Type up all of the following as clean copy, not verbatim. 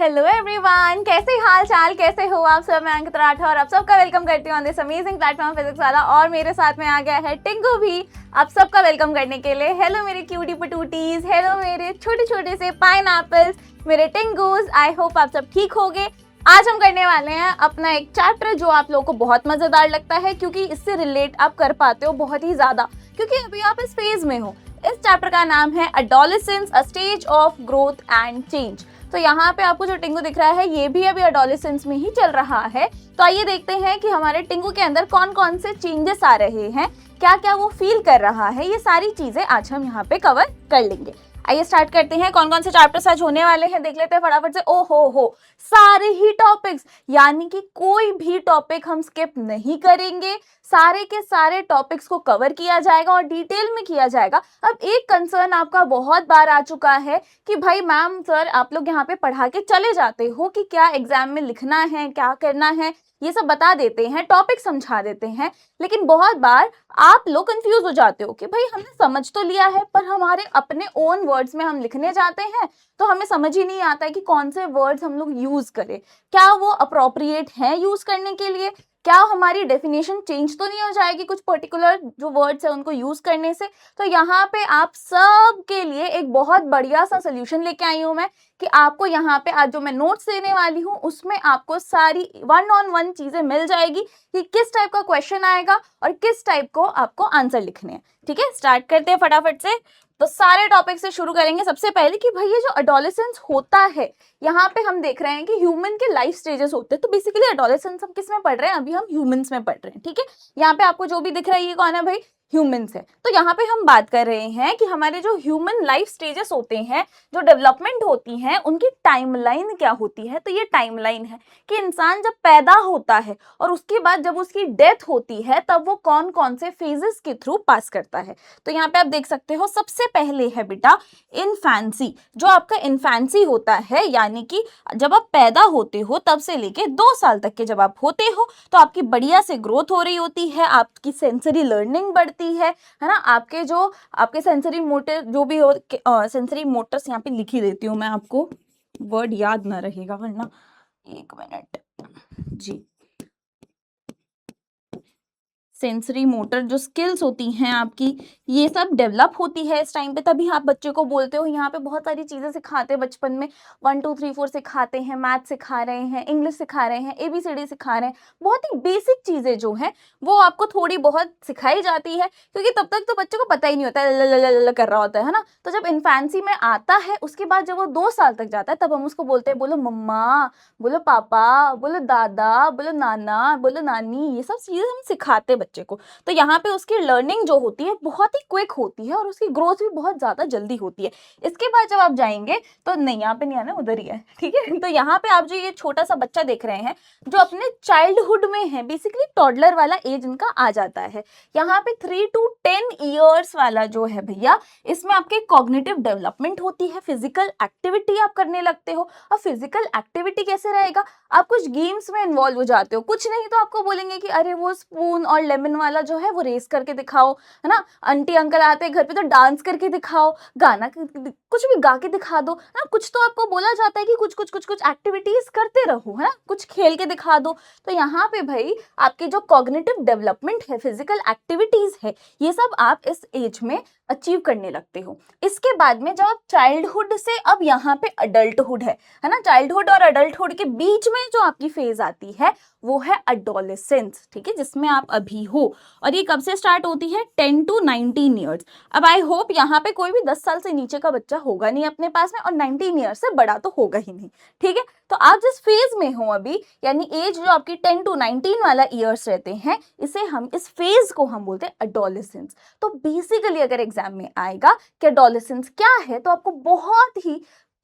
Hello everyone, कैसे हाल चाल, कैसे हो आप सब। मैं अंकिता राठौर और आप सबका वेलकम करती हूँ on this amazing platform physics वाला। और मेरे साथ में आ गया है टिंकू भी आप सबका वेलकम करने के लिए। हेलो मेरे क्यूटी पटूटीज, हेलो मेरे छोटे छोटे से पाइनएप्पल्स, मेरे टिंगूज। आई होप आप सब ठीक होगे। आज हम करने वाले हैं अपना एक चैप्टर जो आप लोगों को बहुत मजेदार लगता है क्योंकि इससे रिलेट आप कर पाते हो बहुत ही ज्यादा, क्योंकि अभी आप इस फेज में हो। इस चैप्टर का नाम है adolescence, a stage of growth and change. तो यहाँ पे आपको जो टिंगू दिख रहा है ये भी अभी एडोलेसेंस में ही चल रहा है। तो आइए देखते हैं कि हमारे टिंगू के अंदर कौन कौन से चेंजेस आ रहे हैं, क्या क्या वो फील कर रहा है। ये सारी चीजें आज हम यहाँ पे कवर कर लेंगे। आइए स्टार्ट करते हैं। कौन कौन से चैप्टर्स आज होने वाले हैं देख लेते हैं फटाफट से। ओ हो, सारे ही टॉपिक्स, यानी कि कोई भी टॉपिक हम स्किप नहीं करेंगे। सारे के सारे टॉपिक्स को कवर किया जाएगा और डिटेल में किया जाएगा। अब एक कंसर्न आपका बहुत बार आ चुका है कि भाई मैम सर आप लोग यहाँ पे पढ़ा के चले जाते हो कि क्या एग्जाम में लिखना है, क्या करना है, ये सब बता देते हैं, टॉपिक समझा देते हैं, लेकिन बहुत बार आप लोग कंफ्यूज हो जाते हो कि भाई हमने समझ तो लिया है पर हमारे अपने ओन वर्ड्स में हम लिखने जाते हैं तो हमें समझ ही नहीं आता है कि कौन से वर्ड्स हम लोग यूज करें, क्या वो अप्रोप्रिएट हैं यूज करने के लिए, क्या हमारी डेफिनेशन चेंज तो नहीं हो जाएगी कुछ पर्टिकुलर जो वर्ड्स है उनको यूज करने से। तो यहाँ पे आप सब के लिए एक बहुत बढ़िया सा सोल्यूशन लेके आई हूँ मैं कि आपको यहाँ पे आज जो मैं नोट्स देने वाली हूँ उसमें आपको सारी 1-on-1 चीजें मिल जाएगी कि किस टाइप का क्वेश्चन आएगा और किस टाइप को आपको आंसर लिखने हैं। ठीक है, स्टार्ट करते हैं फटाफट से। तो सारे टॉपिक से शुरू करेंगे। सबसे पहले कि भाई ये जो एडोलेसेंस होता है, यहाँ पे हम देख रहे हैं कि ह्यूमन के लाइफ स्टेजेस होते हैं। तो बेसिकली एडोलेसेंस हम किस में पढ़ रहे हैं, अभी हम ह्यूमंस में पढ़ रहे हैं। ठीक है, यहाँ पे आपको जो भी दिख रहा है ये कौन है भाई, ह्यूमंस है। तो यहाँ पे हम बात कर रहे हैं कि हमारे जो ह्यूमन लाइफ स्टेजेस होते हैं, जो डेवलपमेंट होती हैं, उनकी टाइमलाइन क्या होती है। तो ये टाइमलाइन है कि इंसान जब पैदा होता है और उसके बाद जब उसकी डेथ होती है तब वो कौन कौन से फेजेस के थ्रू पास करता है। तो यहाँ पे आप देख सकते हो सबसे पहले है बेटा इन्फेंसी। जो आपका इन्फेंसी होता है यानी कि जब आप पैदा होते हो तब से लेके 2 साल तक के जब आप होते हो तो आपकी बढ़िया से ग्रोथ हो रही होती है, आपकी सेंसरी लर्निंग बढ़ती है ना। आपके सेंसरी मोटर जो भी हो, सेंसरी मोटर्स यहाँ पे लिख ही देती हूँ मैं, आपको वर्ड याद ना रहेगा वरना। 1 मिनट जी। सेंसरी मोटर जो स्किल्स होती हैं आपकी, ये सब डेवलप होती है इस टाइम पे, तभी आप बच्चे को बोलते हो। यहाँ पे बहुत सारी चीजें सिखाते हैं बचपन में, 1 2 3 4 सिखाते हैं, मैथ सिखा रहे हैं, इंग्लिश सिखा रहे हैं, ABCD सिखा रहे हैं। बहुत ही बेसिक चीजें जो हैं वो आपको थोड़ी बहुत सिखाई जाती है क्योंकि तब तक तो बच्चे को पता ही नहीं होता है, ल कर रहा होता है ना। तो जब इन्फेंसी में आता है उसके बाद जब वो 2 साल तक जाता है तब हम उसको बोलते हैं, बोलो मम्मा, बोलो पापा, बोलो दादा, बोलो नाना, बोलो नानी, ये सब चीजें हम सिखाते हैं बच्चे को। तो यहाँ पे उसकी लर्निंग जो होती है बहुत ही क्विक होती है और उसकी ग्रोथ भी बहुत ज्यादा जल्दी होती है। इसके बाद जब आप जाएंगे तो नहीं, यहाँ पे नहीं आना, उधर ही है। ठीक है, तो यहाँ पे आप जो ये छोटा सा बच्चा देख रहे हैं जो अपने चाइल्डहुड में है, बेसिकली टॉडलर वाला एज इनका आ जाता है। यहाँ पे 3 to 10 ईयर्स वाला जो है भैया, इसमें आपके कॉग्निटिव डेवलपमेंट होती है, फिजिकल एक्टिविटी आप करने लगते हो। और फिजिकल एक्टिविटी कैसे रहेगा, आप कुछ गेम्स में इन्वॉल्व हो जाते हो, कुछ नहीं तो आपको बोलेंगे कि अरे वो स्पून और लेमन वाला जो है वो रेस करके दिखाओ, है ना। आंटी अंकल आते हैं घर पे तो डांस करके दिखाओ, गाना कुछ भी गा के दिखा दो ना। कुछ तो आपको बोला जाता है कि कुछ एक्टिविटीज करते रहो, है ना, कुछ खेल के दिखा दो। तो यहाँ पे भाई आपके जो कॉग्निटिव डेवलपमेंट है, फिजिकल एक्टिविटीज है, ये सब आप इस एज में अचीव करने लगते हो। इसके बाद में जब आप चाइल्डहुड से अब यहाँ पे अडल्टहुड है ना, चाइल्डहुड और अडल्टहुड के बीच में जो आपकी फेज आती है वो है एडोलेसेंस। ठीक है, जिसमें आप अभी हो। और ये कब से स्टार्ट होती है, 10 to 19 ईयर्स। अब आई होप यहाँ पे कोई भी 10 साल से नीचे का बच्चा होगा नहीं अपने पास में, और 19 ईयर्स से बड़ा तो होगा ही नहीं। ठीक है, तो आप जिस फेज में हो अभी, यानी एज जो आपकी 10 to 19 वाला ईयर्स रहते हैं, इस फेज को हम बोलते हैं एडोलेसेंस। तो बेसिकली अगर एग्जाम में आएगा कि एडोलेसेंस क्या है तो आपको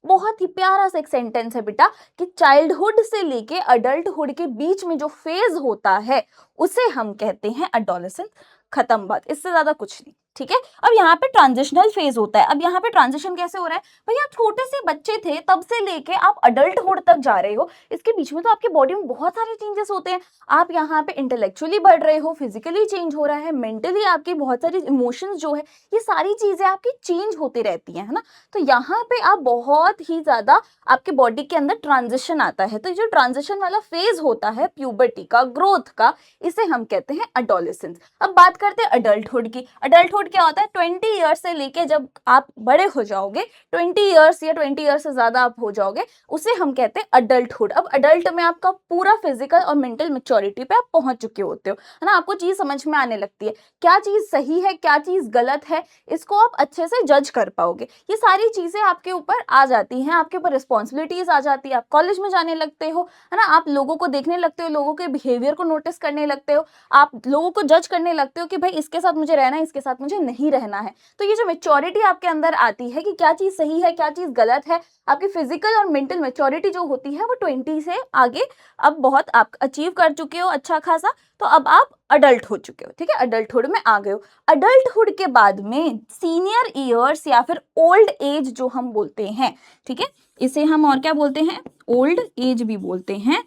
बहुत ही प्यारा सा एक सेंटेंस है बेटा कि चाइल्डहुड से लेके अडल्टहुड के बीच में जो फेज होता है उसे हम कहते हैं एडोलेसेंस। खत्म बात, इससे ज्यादा कुछ नहीं। ठीक है। अब यहाँ पे ट्रांजिशनल फेज होता है। अब यहाँ पे ट्रांजिशन कैसे हो रहा है भाई, आप छोटे से बच्चे थे तब से लेके आप अडल्टहुड तक जा रहे हो, इसके बीच में तो आपके बॉडी में बहुत सारे चेंजेस होते हैं। आप यहाँ पे इंटेलेक्चुअली बढ़ रहे हो, फिजिकली चेंज हो रहा है, मेंटली आपकी बहुत सारी इमोशंस जो है, ये सारी चीजें आपकी चेंज होती रहती है ना। तो यहाँ पे आप बहुत ही ज्यादा आपके बॉडी के अंदर ट्रांजिशन आता है। तो जो ट्रांजिशन वाला फेज होता है प्यूबर्टी का, ग्रोथ का, इसे हम कहते हैं एडोलेसेंस। अब बात करते हैं अडल्टहुड की। अडल्टहुड क्या होता है, 20 ईयर्स से लेके जब आप बड़े हो जाओगे, 20 ईयर्स या 20 ईयर्स से ज्यादा आप हो जाओगे, उसे हम कहते हैं अडल्टहुड। अब अडल्ट में आपका पूरा फिजिकल और मेंटल मैच्योरिटी पे आप पहुंच चुके होते हो, है ना। आपको चीज समझ में आने लगती है, क्या चीज सही है, क्या चीज गलत है, इसको आप अच्छे से जज कर पाओगे। ये सारी चीजें आपके ऊपर आ जाती हैं, आपके ऊपर रिस्पॉन्सिबिलिटीज आ जाती है। आप कॉलेज में जाने लगते हो, है ना, आप लोगों को देखने लगते हो, लोगों के बिहेवियर को नोटिस करने लगते हो, आप लोगों को जज करने लगते हो कि भाई इसके साथ मुझे रहना है, इसके साथ मुझे नहीं रहना है। तो ये जो मैच्योरिटी आपके अंदर आती है कि क्या चीज सही है, क्या चीज गलत है, आपकी फिजिकल और मेंटल मैच्योरिटी जो होती है वो 20 से आगे अब बहुत आप अचीव कर चुके हो अच्छा खासा, तो अब आप अडल्ट हो चुके हो, ठीक है, अडल्टहुड में आ गए हो। अडल्टहुड के बाद में सीनियर ईयर्स या फिर ओल्ड एज जो हम बोलते हैं, ठीक है, इसे हम और क्या बोलते हैं, ओल्ड एज भी बोलते हैं।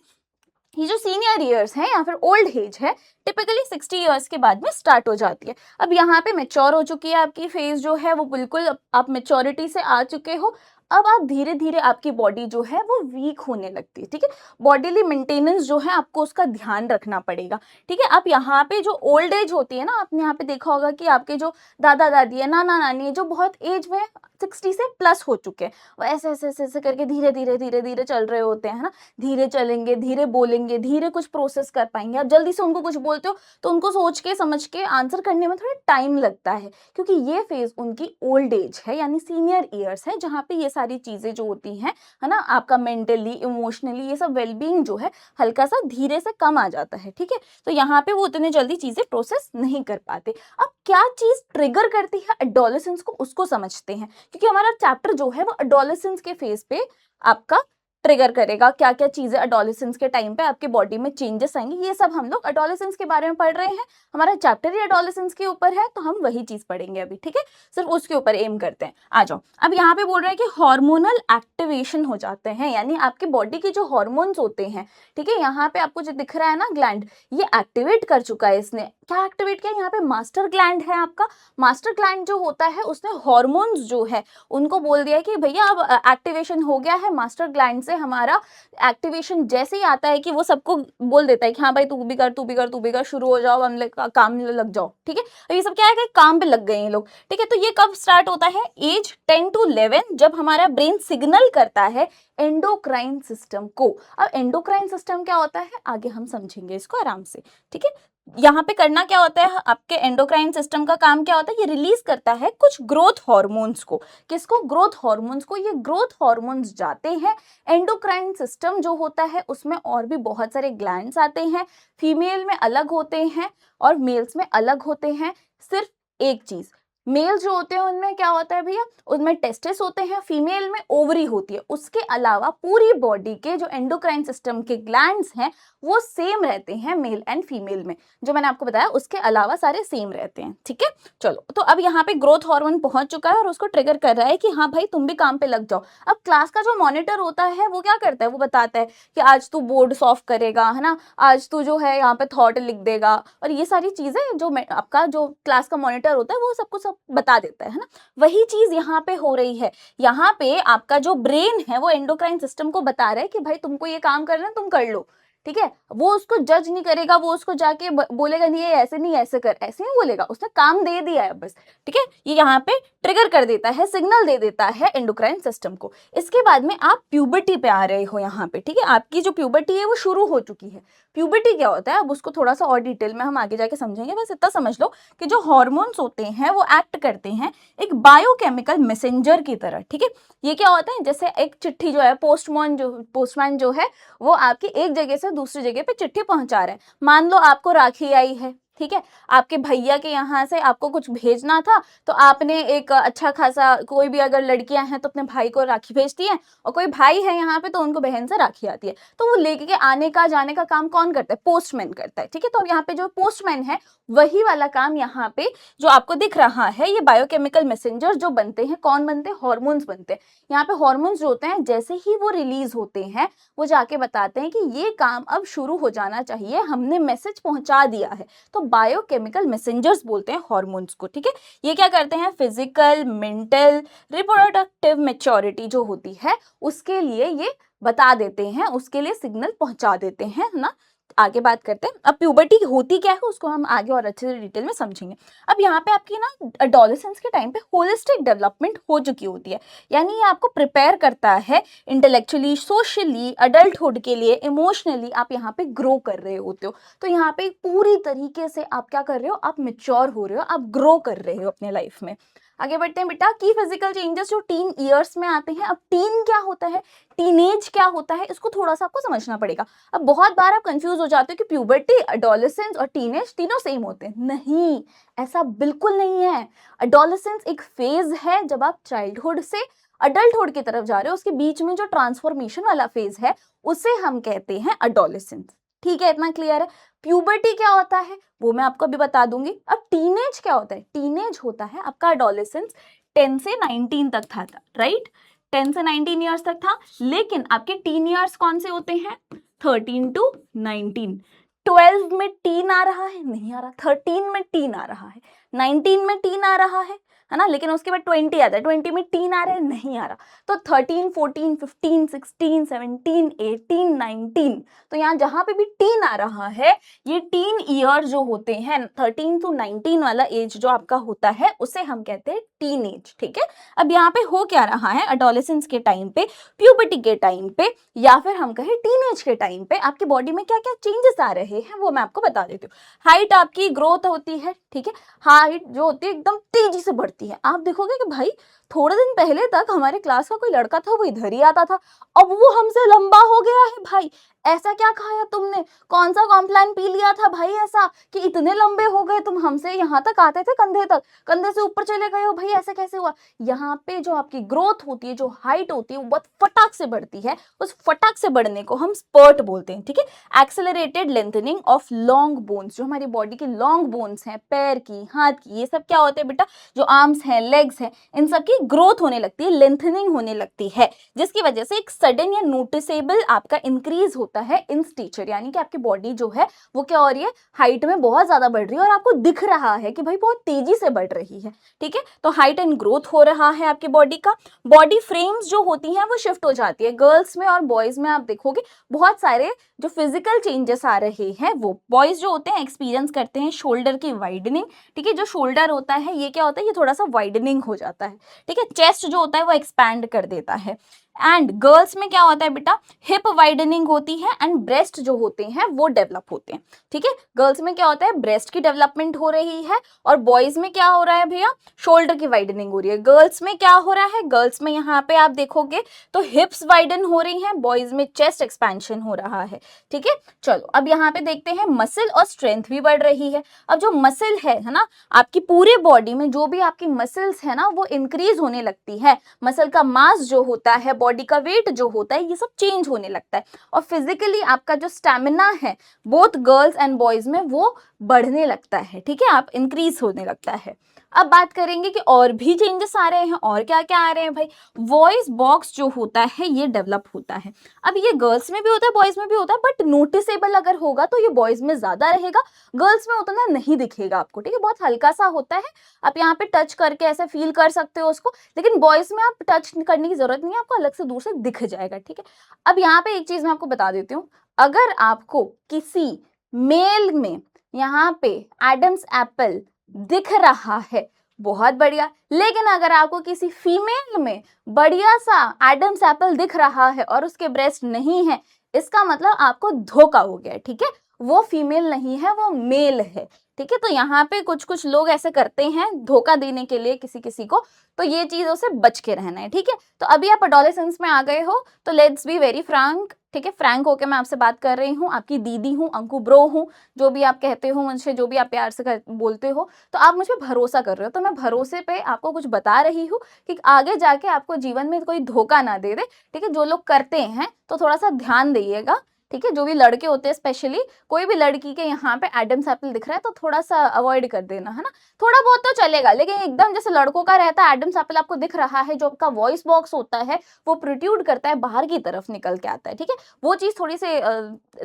ये जो सीनियर ईयर्स है या फिर ओल्ड एज है, टिपिकली 60 ईयर्स के बाद में स्टार्ट हो जाती है। अब यहाँ पे मेच्योर हो चुकी है आपकी फेज जो है, वो बिल्कुल आप मेच्योरिटी से आ चुके हो। अब आप धीरे धीरे आपकी बॉडी जो है वो वीक होने लगती है, ठीक है। बॉडीली मेंटेनेंस जो है आपको उसका ध्यान रखना पड़ेगा, ठीक है। आप यहाँ पे जो ओल्ड एज होती है ना, आपने यहाँ पे देखा होगा कि आपके जो दादा दादी है, नाना नानी है, जो बहुत एज में 60 से प्लस हो चुके हैं, वो ऐसे ऐसे ऐसे ऐसे करके धीरे धीरे धीरे धीरे चल रहे होते हैं, है ना। धीरे चलेंगे, धीरे बोलेंगे, धीरे कुछ प्रोसेस कर पाएंगे। आप जल्दी से उनको कुछ बोलते हो तो उनको सोच के समझ के आंसर करने में थोड़ा टाइम लगता है, क्योंकि ये फेज उनकी ओल्ड एज है यानी सीनियर ईयर्स है, जहाँ पे ये सारी चीजें जो होती हैं, है ना, आपका मेंटली, इमोशनली, ये सब वेलबींग जो है हल्का सा धीरे से कम आ जाता है, ठीक है। तो यहाँ पे वो उतने जल्दी चीजें प्रोसेस नहीं कर पाते। अब क्या चीज ट्रिगर करती है एडोलेसेंस को, उसको समझते हैं, क्योंकि हमारा चैप्टर जो है वो एडोलेसेंस के फेज पे आपका ट्रिगर करेगा। क्या क्या चीजें एडोलेसेंस के टाइम पे आपके बॉडी में चेंजेस आएंगे, ये सब हम लोग एडोलेसेंस के बारे में पढ़ रहे हैं। हमारा चैप्टर ही एडोलेसेंस के ऊपर है, तो हम वही चीज पढ़ेंगे अभी, ठीक है, सिर्फ उसके ऊपर एम करते हैं। आ जाओ, अब यहाँ पे बोल रहे हैं कि हार्मोनल एक्टिवेशन हो जाते हैं, यानी आपकी बॉडी के जो हार्मोन्स होते हैं, ठीक है, यहाँ पे आपको जो दिख रहा है ना ग्लैंड, ये एक्टिवेट कर चुका है इसने। क्या एक्टिवेट किया, यहाँ पे मास्टर ग्लैंड है आपका। मास्टर ग्लैंड जो होता है उसने हार्मोन्स जो है उनको बोल दिया कि भैया अब एक्टिवेशन हो गया है। मास्टर ग्लैंड से हमारा एक्टिवेशन जैसे ही आता है कि वो सबको बोल देता है कि हाँ भाई तू भी कर, तू भी कर, तू भी कर, शुरू हो जाओ, हम काम में लग जाओ, ठीक है। तो ये सब क्या है कि काम पे लग गए हैं लोग, ठीक है। तो ये कब स्टार्ट होता है, एज 10 to 11, जब हमारा ब्रेन सिग्नल करता है एंडोक्राइन सिस्टम को। अब एंडोक्राइन सिस्टम क्या होता है आगे हम समझेंगे इसको आराम से, ठीक है। यहाँ पे करना क्या होता है, आपके एंडोक्राइन सिस्टम का काम क्या होता है, ये रिलीज करता है कुछ ग्रोथ हार्मोन्स को। किसको, ग्रोथ हार्मोन्स को। ये ग्रोथ हार्मोन्स जाते हैं एंडोक्राइन सिस्टम जो होता है उसमें, और भी बहुत सारे ग्लैंड्स आते हैं, फीमेल में अलग होते हैं और मेल्स में अलग होते हैं। सिर्फ एक चीज, मेल जो होते हैं उनमें क्या होता है भैया, उनमें टेस्टिस होते हैं, फीमेल में ओवरी होती है। उसके अलावा पूरी बॉडी के जो एंडोक्राइन सिस्टम के ग्लैंड्स हैं वो सेम रहते हैं मेल एंड फीमेल में, जो मैंने आपको बताया उसके अलावा सारे सेम रहते हैं, ठीक है। चलो, तो अब यहाँ पे ग्रोथ हार्मोन पहुंच चुका है और उसको ट्रिगर कर रहा है कि हाँ भाई तुम भी काम पे लग जाओ। अब क्लास का जो मॉनिटर होता है वो क्या करता है, वो बताता है कि आज तू बोर्ड सॉल्व करेगा, है ना, आज तू जो है यहाँ पे थॉट लिख देगा, और ये सारी चीजें जो आपका जो क्लास का मॉनिटर होता है वो सबको सब बता देता है ना। वही चीज यहाँ पे हो रही है। यहाँ पे आपका जो ब्रेन है वो एंडोक्राइन सिस्टम को बता रहा है कि भाई तुमको ये काम करना है, तुम कर लो, ठीक है। वो उसको जज नहीं करेगा, वो उसको जाके बोलेगा नहीं ये ऐसे नहीं ऐसे कर, ऐसे नहीं बोलेगा, उसने काम दे दिया है बस, ठीक है। ये यहाँ पे ट्रिगर कर देता है, सिग्नल दे देता है एंडोक्राइन सिस्टम को। इसके बाद में आप प्यूबर्टी पे आ रहे हो यहाँ पे, ठीक है। आपकी जो प्यूबर्टी है वो शुरू हो चुकी है। प्यूबर्टी क्या होता है अब उसको थोड़ा सा और डिटेल में हम आगे जाके समझेंगे, बस इतना समझ लो कि जो हॉर्मोन्स होते हैं वो एक्ट करते हैं एक बायोकेमिकल मैसेंजर की तरह, ठीक है। ये क्या होता है, जैसे एक चिट्ठी जो है, पोस्टमैन जो है वो आपकी एक जगह से दूसरी जगह पे चिट्ठी पहुंचा रहा है। मान लो आपको राखी आई है, ठीक है, आपके भैया के यहाँ से आपको कुछ भेजना था तो आपने एक अच्छा खासा, कोई भी अगर लड़कियां हैं तो अपने भाई को राखी भेजती हैं, और कोई भाई है यहाँ पे तो उनको बहन से राखी आती है, तो वो लेके आने का जाने का काम कौन करता है? पोस्टमैन करता है। ठीक है, तो अब यहाँ पे जो पोस्टमैन है वही वाला काम यहाँ पे जो आपको दिख रहा है, ये बायोकेमिकल मैसेंजर जो बनते हैं, कौन बनते हैं? हॉर्मोन्स बनते हैं। यहाँ पे हॉर्मोन्स जो होते हैं जैसे ही वो रिलीज होते हैं वो जाके बताते हैं कि ये काम अब शुरू हो जाना चाहिए, हमने मैसेज पहुंचा दिया है। तो बायोकेमिकल मैसेंजर्स बोलते हैं हॉर्मोन्स को। ठीक है, ये क्या करते हैं? फिजिकल, मेंटल, रिप्रोडक्टिव मैच्योरिटी जो होती है उसके लिए ये बता देते हैं, उसके लिए सिग्नल पहुंचा देते हैं ना। आगे बात करते हैं। अब प्यूबर्टी होती क्या है उसको हम आगे और अच्छे से डिटेल में समझेंगे। अब यहाँ पे आपकी ना एडोलेसेंस के टाइम पे होलिस्टिक डेवलपमेंट हो चुकी होती है, यानी ये आपको प्रिपेयर करता है इंटेलेक्चुअली, सोशली, अडल्टहुड के लिए, इमोशनली आप यहाँ पे ग्रो कर रहे होते हो। तो यहाँ पे पूरी तरीके से आप क्या कर रहे हो? आप मेच्योर हो रहे हो, आप ग्रो कर रहे हो अपने लाइफ में। आगे बढ़ते हैं बेटा। की फिजिकल चेंजेस जो टीन ईयर्स में आते हैं। अब टीन क्या होता है, टीनेज क्या होता है, इसको थोड़ा सा आपको समझना पड़ेगा। अब बहुत बार आप कंफ्यूज हो जाते हो कि प्यूबर्टी, एडोलेसेंस और टीनेज तीनों सेम होते हैं। नहीं, ऐसा बिल्कुल नहीं है। एडोलेसेंस एक फेज है जब आप चाइल्डहुड से अडल्टहुड की तरफ जा रहे हो, उसके बीच में जो ट्रांसफॉर्मेशन वाला फेज है उसे हम कहते हैं एडोलेसेंस। ठीक है, इतना क्लियर है। प्यूबर्टी क्या होता है वो मैं आपको अभी बता दूंगी। अब टीनेज क्या होता है? टीनेज होता है आपका एडोलेसेंस 10 से 19 तक था, राइट? 10 से 19 ईयर्स तक था, लेकिन आपके टीन ईयर्स कौन से होते हैं? 13 टू 19। 12 में टीन आ रहा है? नहीं आ रहा। 13 में टीन आ रहा है, 19 में टीन आ रहा है ना, लेकिन उसके बाद 20 आता है। 20 में टीन आ रहा है? नहीं आ रहा। तो 13, 14, 15, 16, 17, 18, 19, तो यहाँ जहां पे भी टीन आ रहा है, ये टीन ईयर जो होते हैं 13 टू 19 वाला एज जो आपका होता है उसे हम कहते हैं टीन एज। ठीक है, अब यहाँ पे हो क्या रहा है? एडोलेसेंस के टाइम पे, प्यूबर्टी के टाइम पे, या फिर हम कहें टीनेज के टाइम पे आपकी बॉडी में क्या क्या चेंजेस आ रहे हैं वो मैं आपको बता देती हूँ। हाइट आपकी ग्रोथ होती है। ठीक है, हाइट जो होती है एकदम तेजी से बढ़ती है। आप देखोगे कि भाई थोड़े दिन पहले तक हमारे क्लास का कोई लड़का था वो इधर ही आता था, अब वो हमसे लंबा हो गया है। भाई ऐसा क्या खाया तुमने? कौन सा कॉम्प्लान पी लिया था भाई ऐसा कि इतने लंबे हो गए तुम? हमसे यहाँ तक आते थे कंधे तक, कंधे से ऊपर चले गए हो भाई, ऐसा कैसे हुआ? यहाँ पे जो आपकी ग्रोथ होती है, जो हाइट होती है वो बहुत फटाक से बढ़ती है। उस फटाक से बढ़ने को हम स्पर्ट बोलते हैं। ठीक है, accelerated lengthening of long bones, जो हमारी बॉडी के लॉन्ग बोन्स हैं, पैर की, हाथ की, ये सब क्या होते हैं बेटा? जो आर्म्स हैं, लेग्स हैं, इन सब की ग्रोथ होने लगती है, लेंथनिंग होने लगती है, जिसकी वजह से एक सडन या नोटिसेबल आपका इंक्रीज होता है इन स्टेचर, यानी कि आपकी बॉडी जो है वो क्या हो रही है? हाइट में बहुत ज्यादा बढ़ रही है, और आपको दिख रहा है कि भाई बहुत तेजी से बढ़ रही है। ठीक है, तो हाइट एंड ग्रोथ हो रहा है आपकी बॉडी का। बॉडी फ्रेम्स जो होती हैं वो शिफ्ट हो जाती है। गर्ल्स में और बॉयज में आप देखोगे बहुत सारे जो फिजिकल चेंजेस आ रहे हैं। वो बॉयज जो होते हैं एक्सपीरियंस करते हैं शोल्डर की वाइडनिंग। ठीक है, जो शोल्डर होता है ये क्या होता है? ये थोड़ा सा वाइडनिंग हो जाता है। ठीक है, चेस्ट जो होता है वो एक्सपैंड कर देता है। एंड गर्ल्स में क्या होता है बेटा? हिप वाइडनिंग होती है, एंड ब्रेस्ट जो होते हैं वो डेवलप होते हैं। ठीक है, गर्ल्स में क्या होता है? ब्रेस्ट की डेवलपमेंट हो रही है, और बॉयज में क्या हो रहा है भैया? शोल्डर की वाइडनिंग हो रही है। गर्ल्स में क्या हो रहा है? गर्ल्स में यहाँ पे आप देखोगे तो हिप्स वाइडन हो रही हैं, बॉयज में चेस्ट एक्सपेंशन हो रहा है। ठीक है, चलो अब यहाँ पे देखते हैं मसल और स्ट्रेंथ भी बढ़ रही है। अब जो मसल है ना, आपकी पूरे बॉडी में जो भी आपकी मसल्स है ना वो इंक्रीज होने लगती है। मसल का मास जो होता है, बॉडी का वेट जो होता है, ये सब चेंज होने लगता है, और फिजिकली आपका जो स्टैमिना है बोथ गर्ल्स एंड बॉयज में वो बढ़ने लगता है। ठीक है, आप इंक्रीज होने लगता है। अब बात करेंगे कि और भी चेंजेस आ रहे हैं, और क्या क्या आ रहे हैं भाई? वॉइस बॉक्स जो होता है ये डेवलप होता है। अब ये गर्ल्स में भी होता है, बॉयज में भी होता है, बट नोटिसेबल अगर होगा तो ये बॉयज में ज्यादा रहेगा, गर्ल्स में उतना नहीं दिखेगा आपको। ठीक है, बहुत हल्का सा होता है, आप यहाँ पे टच करके ऐसे फील कर सकते हो उसको, लेकिन बॉयज में आप टच करने की जरूरत नहीं है, आपको अलग से दूर से दिख जाएगा। ठीक है, अब यहाँ पे एक चीज मैं आपको बता देती हूँ, अगर आपको किसी मेल में यहाँ पे एडम्स एप्पल दिख रहा है बहुत बढ़िया, लेकिन अगर आपको किसी फीमेल में बढ़िया सा एडम्स एप्पल दिख रहा है और उसके ब्रेस्ट नहीं है, इसका मतलब आपको धोखा हो गया है। ठीक है, वो फीमेल नहीं है, वो मेल है। ठीक है, तो यहाँ पे कुछ कुछ लोग ऐसे करते हैं धोखा देने के लिए किसी किसी को, तो ये चीजों से बच के रहना है। ठीक है, तो अभी आप एडोलेसेंस में आ गए हो, तो लेट्स बी वेरी फ्रैंक। ठीक है, फ्रैंक होके मैं आपसे बात कर रही हूँ, आपकी दीदी हूँ, अंकु ब्रो हूँ, जो भी आप कहते हो मुझसे, जो भी आप प्यार से बोलते हो, तो आप मुझ पे भरोसा कर रहे हो, तो मैं भरोसे पे आपको कुछ बता रही हूँ कि आगे जाके आपको जीवन में कोई धोखा ना दे दे। ठीक है, जो लोग करते हैं तो थोड़ा सा ध्यान दइएगा। ठीक है, जो भी लड़के होते हैं स्पेशली, कोई भी लड़की के यहाँ पे एडम्स एप्पल दिख रहा है तो थोड़ा सा अवॉइड कर देना, है ना। थोड़ा बहुत तो चलेगा, लेकिन एकदम जैसे लड़कों का रहता है एडम्स एप्पल आपको दिख रहा है, जो आपका वॉइस बॉक्स होता है वो प्रोट्रूड करता है, बाहर की तरफ निकल के आता है। ठीक है, वो चीज थोड़ी सी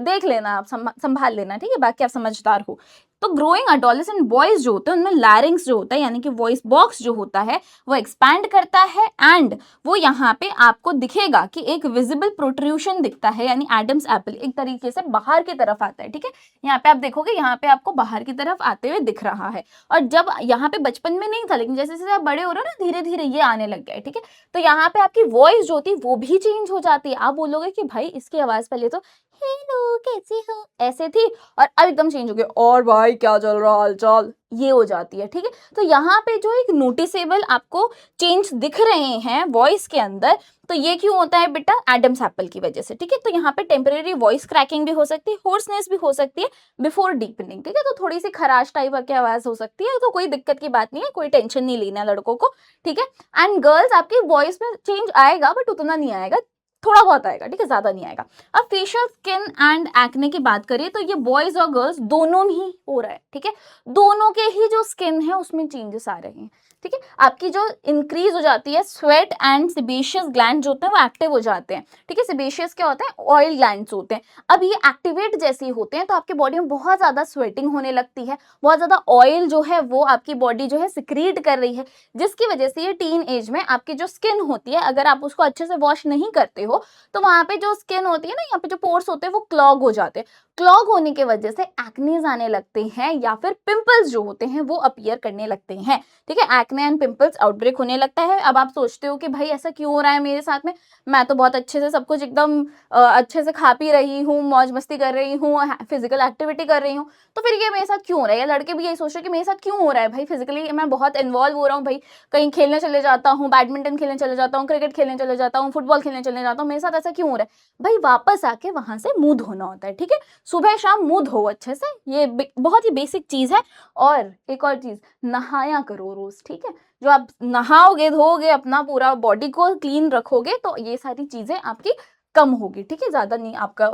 देख लेना, आप संभाल लेना। ठीक है, बाकी आप समझदार हो। तो ग्रोइंग अडोलेसेंट बॉयज जो होते हैं उनमें लैरिंग्स जो होता है यानी कि वॉइस बॉक्स जो होता है वो एक्सपैंड करता है, एंड वो यहाँ पे आपको दिखेगा कि एक विजिबल प्रोट्रूशन दिखता है, यानी एडम्स एप्पल एक तरीके से बाहर की तरफ आता है। ठीक है, यहाँ पे आप देखोगे, यहाँ पे आपको बाहर की तरफ आते हुए दिख रहा है। और जब यहाँ पे बचपन में नहीं था, लेकिन जैसे जैसे आप बड़े हो रहे हो ना, धीरे धीरे ये आने लग गया है। ठीक है, तो यहाँ पे आपकी वॉइस जो होती है वो भी चेंज हो जाती है। आप बोलोगे कि भाई इसकी आवाज पहले तो हेलो कैसी हो ऐसे थी, और अब एकदम चेंज हो गया, और भाई क्या चल रहा हाल चाल, ये हो जाती है। ठीक है, तो यहाँ पे जो एक नोटिसेबल आपको चेंज दिख रहे हैं वॉइस के अंदर, तो ये क्यों होता है बेटा, एडम्स एप्पल की वजह से। ठीक है, तो यहाँ पे टेम्परेरी वॉइस क्रैकिंग भी हो सकती है, होर्सनेस भी हो सकती है बिफोर डीपनिंग। ठीक है, तो थोड़ी सी खराश टाइप की आवाज हो सकती है, तो कोई दिक्कत की बात नहीं है, कोई टेंशन नहीं लेना लड़कों को। ठीक है, एंड गर्ल्स आपकी वॉइस में चेंज आएगा बट उतना नहीं आएगा, थोड़ा बहुत आएगा। ठीक है, ज्यादा नहीं आएगा। अब फेशियल स्किन एंड एक्ने की बात करें तो ये बॉयज और गर्ल्स दोनों में ही हो रहा है। ठीक है, दोनों के ही जो स्किन है उसमें चेंजेस आ रहे हैं। ठीक है, आपकी जो इंक्रीज हो जाती है स्वेट एंड सेबेशियस ग्लैंड जो होते हैं वो एक्टिव हो जाते हैं। ठीक है, सेबेशियस क्या होते हैं, ऑयल ग्लैंड्स होते हैं। अब ये एक्टिवेट जैसे ही होते हैं तो आपकी बॉडी में बहुत ज्यादा स्वेटिंग होने लगती है, बहुत ज्यादा ऑयल जो है वो आपकी बॉडी जो है सिक्रीट कर रही है, जिसकी वजह से ये टीन एज में आपकी जो स्किन होती है, अगर आप उसको अच्छे से वॉश नहीं करते हो तो वहां पे जो स्किन होती है ना, यहाँ पे जो पोर्स होते हैं वो क्लॉग हो जाते हैं। क्लॉग होने की वजह से एक्नीज आने लगते हैं, या फिर पिंपल्स जो होते हैं वो अपीयर करने लगते हैं। ठीक है, एक्ने एंड पिंपल्स आउटब्रेक होने लगता है। अब आप सोचते हो कि भाई ऐसा क्यों हो रहा है मेरे साथ में, मैं तो बहुत अच्छे से सब कुछ एकदम अच्छे से खा पी रही हूँ, मौज मस्ती कर रही हूँ, फिजिकल एक्टिविटी कर रही हूँ, तो फिर ये मेरे साथ क्यों हो रहा है। या लड़के भी यही सोच रहे हैं कि मेरे साथ क्यों हो रहा है, भाई फिजिकली मैं बहुत इन्वॉल्व हो रहा हूँ, भाई कहीं खेलने चले जाता हूँ, बैडमिंटन खेलने चले जाता हूँ, क्रिकेट खेलने चले जाता हूँ, फुटबॉल खेलने चले जाता हूँ, मेरे साथ ऐसा क्यों हो रहा है। भाई वापस आके वहां से मुंह धोना होता है। ठीक है, सुबह शाम मुंह धो अच्छे से, ये बहुत ही बेसिक चीज है। और एक और चीज, नहाया करो रोज। ठीक है, जो आप नहाओगे धोगे, अपना पूरा बॉडी को क्लीन रखोगे, तो ये सारी चीजें आपकी कम होगी। ठीक है, ज्यादा नहीं आपका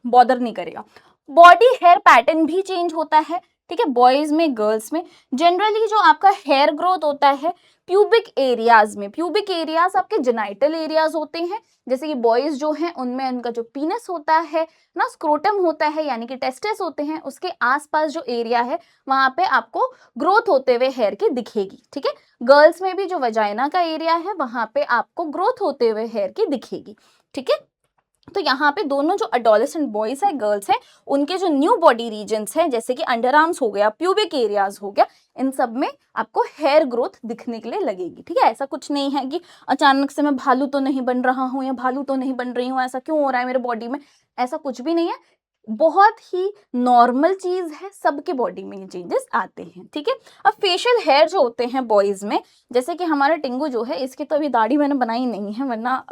बॉदर नहीं करेगा। बॉडी हेयर पैटर्न भी चेंज होता है। ठीक है, बॉयज में गर्ल्स में जनरली जो आपका हेयर ग्रोथ होता है प्यूबिक एरियाज में, प्यूबिक एरियाज आपके जेनाइटल एरियाज होते हैं, जैसे कि बॉयज जो हैं उनमें उनका जो पीनस होता है ना, स्क्रोटम होता है यानी कि टेस्टिस होते हैं, उसके आसपास जो एरिया है वहां पे आपको ग्रोथ होते हुए हेयर की दिखेगी। ठीक है, गर्ल्स में भी जो वजाइना का एरिया है वहां पे आपको ग्रोथ होते हुए हेयर की दिखेगी। ठीक है, तो यहाँ पे दोनों जो अडोलेसेंट बॉयज है गर्ल्स है, उनके जो न्यू बॉडी रीजन्स हैं, जैसे कि अंडर आर्म्स हो गया, प्यूबिक एरियाज हो गया, इन सब में आपको हेयर ग्रोथ दिखने के लिए लगेगी। ठीक है, ऐसा कुछ नहीं है कि अचानक से मैं भालू तो नहीं बन रहा हूँ या भालू तो नहीं बन रही हूँ, ऐसा क्यों हो रहा है मेरे बॉडी में, ऐसा कुछ भी नहीं है। बहुत ही नॉर्मल चीज है, सबके बॉडी में ये चेंजेस आते हैं। ठीक है, अब फेशियल हेयर जो होते हैं बॉयज में, जैसे कि हमारा टिंगू जो है, इसकी तो अभी दाढ़ी मैंने बनाई नहीं है, वरना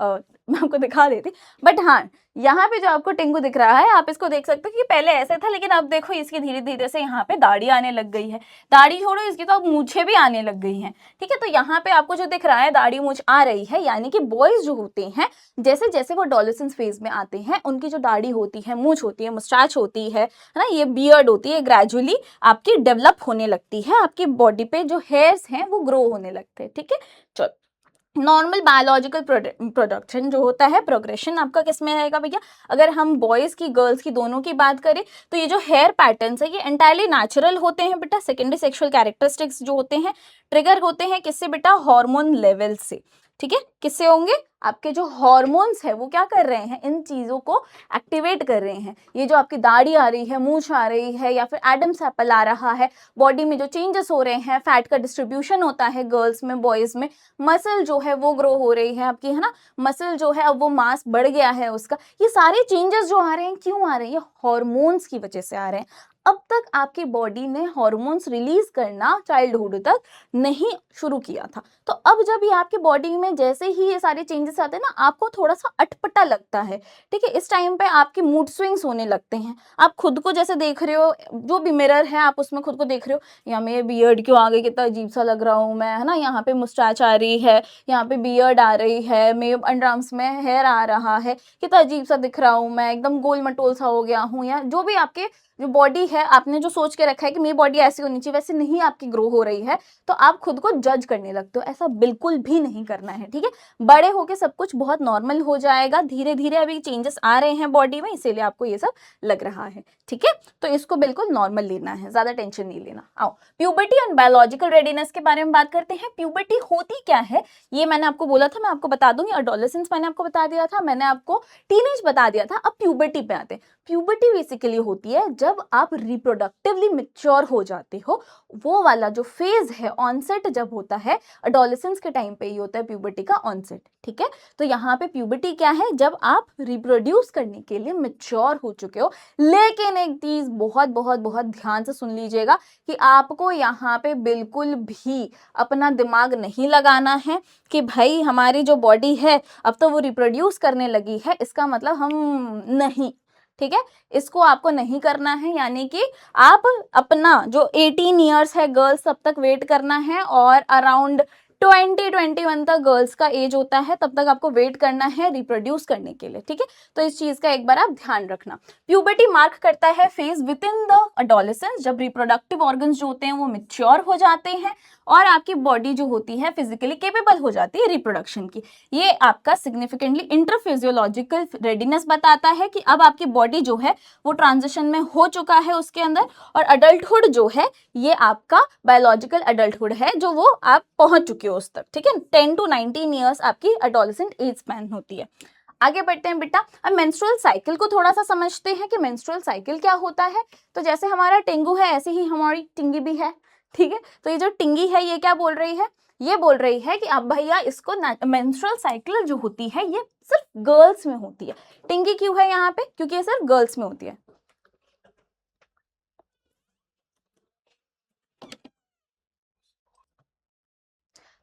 मैं आपको दिखा देती, बट हाँ यहाँ पे जो आपको टिंगू दिख रहा है, आप इसको देख सकते हो कि पहले ऐसे था, लेकिन अब देखो इसकी धीरे धीरे से यहाँ पे दाढ़ी आने लग गई है। दाढ़ी छोड़ो, इसकी तो अब मूछें भी आने लग गई हैं। ठीक है, तो यहाँ पे आपको जो दिख रहा है दाढ़ी मूछ आ रही है, यानी कि बॉयज जो होते हैं जैसे जैसे वो एडोलेसेंस फेज में आते हैं, उनकी जो दाढ़ी होती है, मूछ होती है, मुस्टैच होती है ना, ये बियर्ड होती है, ग्रेजुअली आपकी डेवलप होने लगती है, आपकी बॉडी पे जो हेयर्स हैं वो ग्रो होने लगते हैं। ठीक है, चलो नॉर्मल बायोलॉजिकल प्रोडक्शन जो होता है, प्रोग्रेशन आपका किस में रहेगा भैया, अगर हम बॉयज की गर्ल्स की दोनों की बात करें तो ये जो हेयर पैटर्न्स है ये एंटायरली नेचुरल होते हैं बेटा। सेकेंडरी सेक्सुअल कैरेक्टरिस्टिक्स जो होते हैं ट्रिगर होते हैं किससे बेटा, हार्मोन लेवल से। ठीक है, किससे होंगे, आपके जो हार्मोन्स है वो क्या कर रहे हैं, इन चीजों को एक्टिवेट कर रहे हैं। ये जो आपकी दाढ़ी आ रही है, मूछ आ रही है, या फिर एडम्स एप्पल आ रहा है, बॉडी में जो चेंजेस हो रहे हैं, फैट का डिस्ट्रीब्यूशन होता है गर्ल्स में, बॉयज में, मसल जो है वो ग्रो हो रही है आपकी, है ना, मसल जो है अब वो मास बढ़ गया है उसका, ये सारे चेंजेस जो आ रहे हैं क्यों आ रहे हैं, ये हॉर्मोन्स की वजह से आ रहे हैं। अब तक आपकी बॉडी ने हार्मोन्स रिलीज करना चाइल्डहुड तक नहीं शुरू किया था। तो अब जब ये आपकी बॉडी में जैसे ही ये सारे चेंजेस आते हैं ना, आपको थोड़ा सा अटपटा लगता है, ठीक है। इस टाइम पे आपके मूड स्विंग्स होने लगते हैं। आप खुद को जैसे देख रहे हो, जो भी मिरर है आप उसमें खुद को देख रहे हो, या मेरे बियर्ड क्यों आ गई, कितना अजीब सा लग रहा हूँ मैं, है ना, यहाँ पे मुस्टैच आ रही है, यहाँ पे बियर्ड आ रही है, मेरे अंडरआर्म्स में हेयर आ रहा है, कितना अजीब सा दिख रहा हूँ मैं, एकदम गोल मटोल सा हो गया हूँ, या जो भी आपके जो बॉडी है, आपने जो सोच के रखा है कि मेरी बॉडी ऐसी होनी चाहिए, वैसे नहीं आपकी ग्रो हो रही है, तो आप खुद को जज करने लगते हो। ऐसा बिल्कुल भी नहीं करना है, ठीक है। बड़े होके सब कुछ बहुत नॉर्मल हो जाएगा, धीरे धीरे अभी चेंजेस आ रहे हैं बॉडी में, इसीलिए आपको ये सब लग रहा है, ठीक है। तो इसको बिल्कुल नॉर्मल लेना है, ज्यादा टेंशन नहीं लेना। आओ प्यूबर्टी एंड बायोलॉजिकल रेडीनेस के बारे में बात करते हैं। प्यूबर्टी होती क्या है, ये मैंने आपको बोला था, मैं आपको बता दूंगी। एडोलेसेंस मैंने आपको बता दिया था, मैंने आपको टीनेज बता दिया था। अब प्यूबर्टी पे आते हैं। प्यूबर्टी बेसिकली होती है जब आप रिप्रोडक्टिवली मैच्योर हो जाते हो, वो वाला जो फेज है, ऑनसेट जब होता है, एडोलेसेंस के टाइम पे ही होता है प्यूबर्टी का ऑनसेट, ठीक है। तो यहाँ पे प्यूबर्टी क्या है, जब आप रिप्रोड्यूस करने के लिए मैच्योर हो चुके हो। लेकिन एक चीज बहुत बहुत बहुत ध्यान से सुन लीजिएगा कि आपको यहाँ पे बिल्कुल भी अपना दिमाग नहीं लगाना है कि भाई हमारी जो बॉडी है अब तो वो रिप्रोड्यूस करने लगी है, इसका मतलब हम नहीं, ठीक है। इसको आपको नहीं करना है, यानी कि आप अपना जो 18 ईयर्स है गर्ल्स, तब तक वेट करना है, और अराउंड 21 तक गर्ल्स का एज होता है, तब तक आपको वेट करना है रिप्रोड्यूस करने के लिए, ठीक है। तो इस चीज का एक बार आप ध्यान रखना। प्यूबर्टी मार्क करता है phase with in the adolescence, जब रिप्रोडक्टिव ऑर्गन्स जो होते हैं वो मैच्योर हो जाते हैं और आपकी बॉडी जो होती है फिजिकली केपेबल हो जाती है रिप्रोडक्शन की। ये आपका सिग्निफिकेंटली इंटरफिजियोलॉजिकल रेडीनेस बताता है कि अब आपकी बॉडी जो है वो ट्रांजिशन में हो चुका है उसके अंदर, और अडल्टहुड जो है ये आपका बायोलॉजिकल अडल्टहुड है, जो वो आप पहुंच चुके हो उस तक, ठीक है। 10 to 19 ईयर्स आपकी एडोलेसेंट एज स्पैन होती है। आगे बढ़ते हैं बेटा। अब मेंस्ट्रुअल साइकिल को थोड़ा सा समझते हैं कि मेंस्ट्रुअल साइकिल क्या होता है। तो जैसे हमारा टेंगू है, ऐसे ही हमारी टिंगी भी है, ठीक है। तो ये जो टिंगी है ये क्या बोल रही है, ये बोल रही है कि अब भैया इसको मेंस्ट्रुअल साइकिल जो होती है ये सिर्फ गर्ल्स में होती है। टिंगी क्यों है यहाँ पे, क्योंकि ये सिर्फ गर्ल्स में होती है।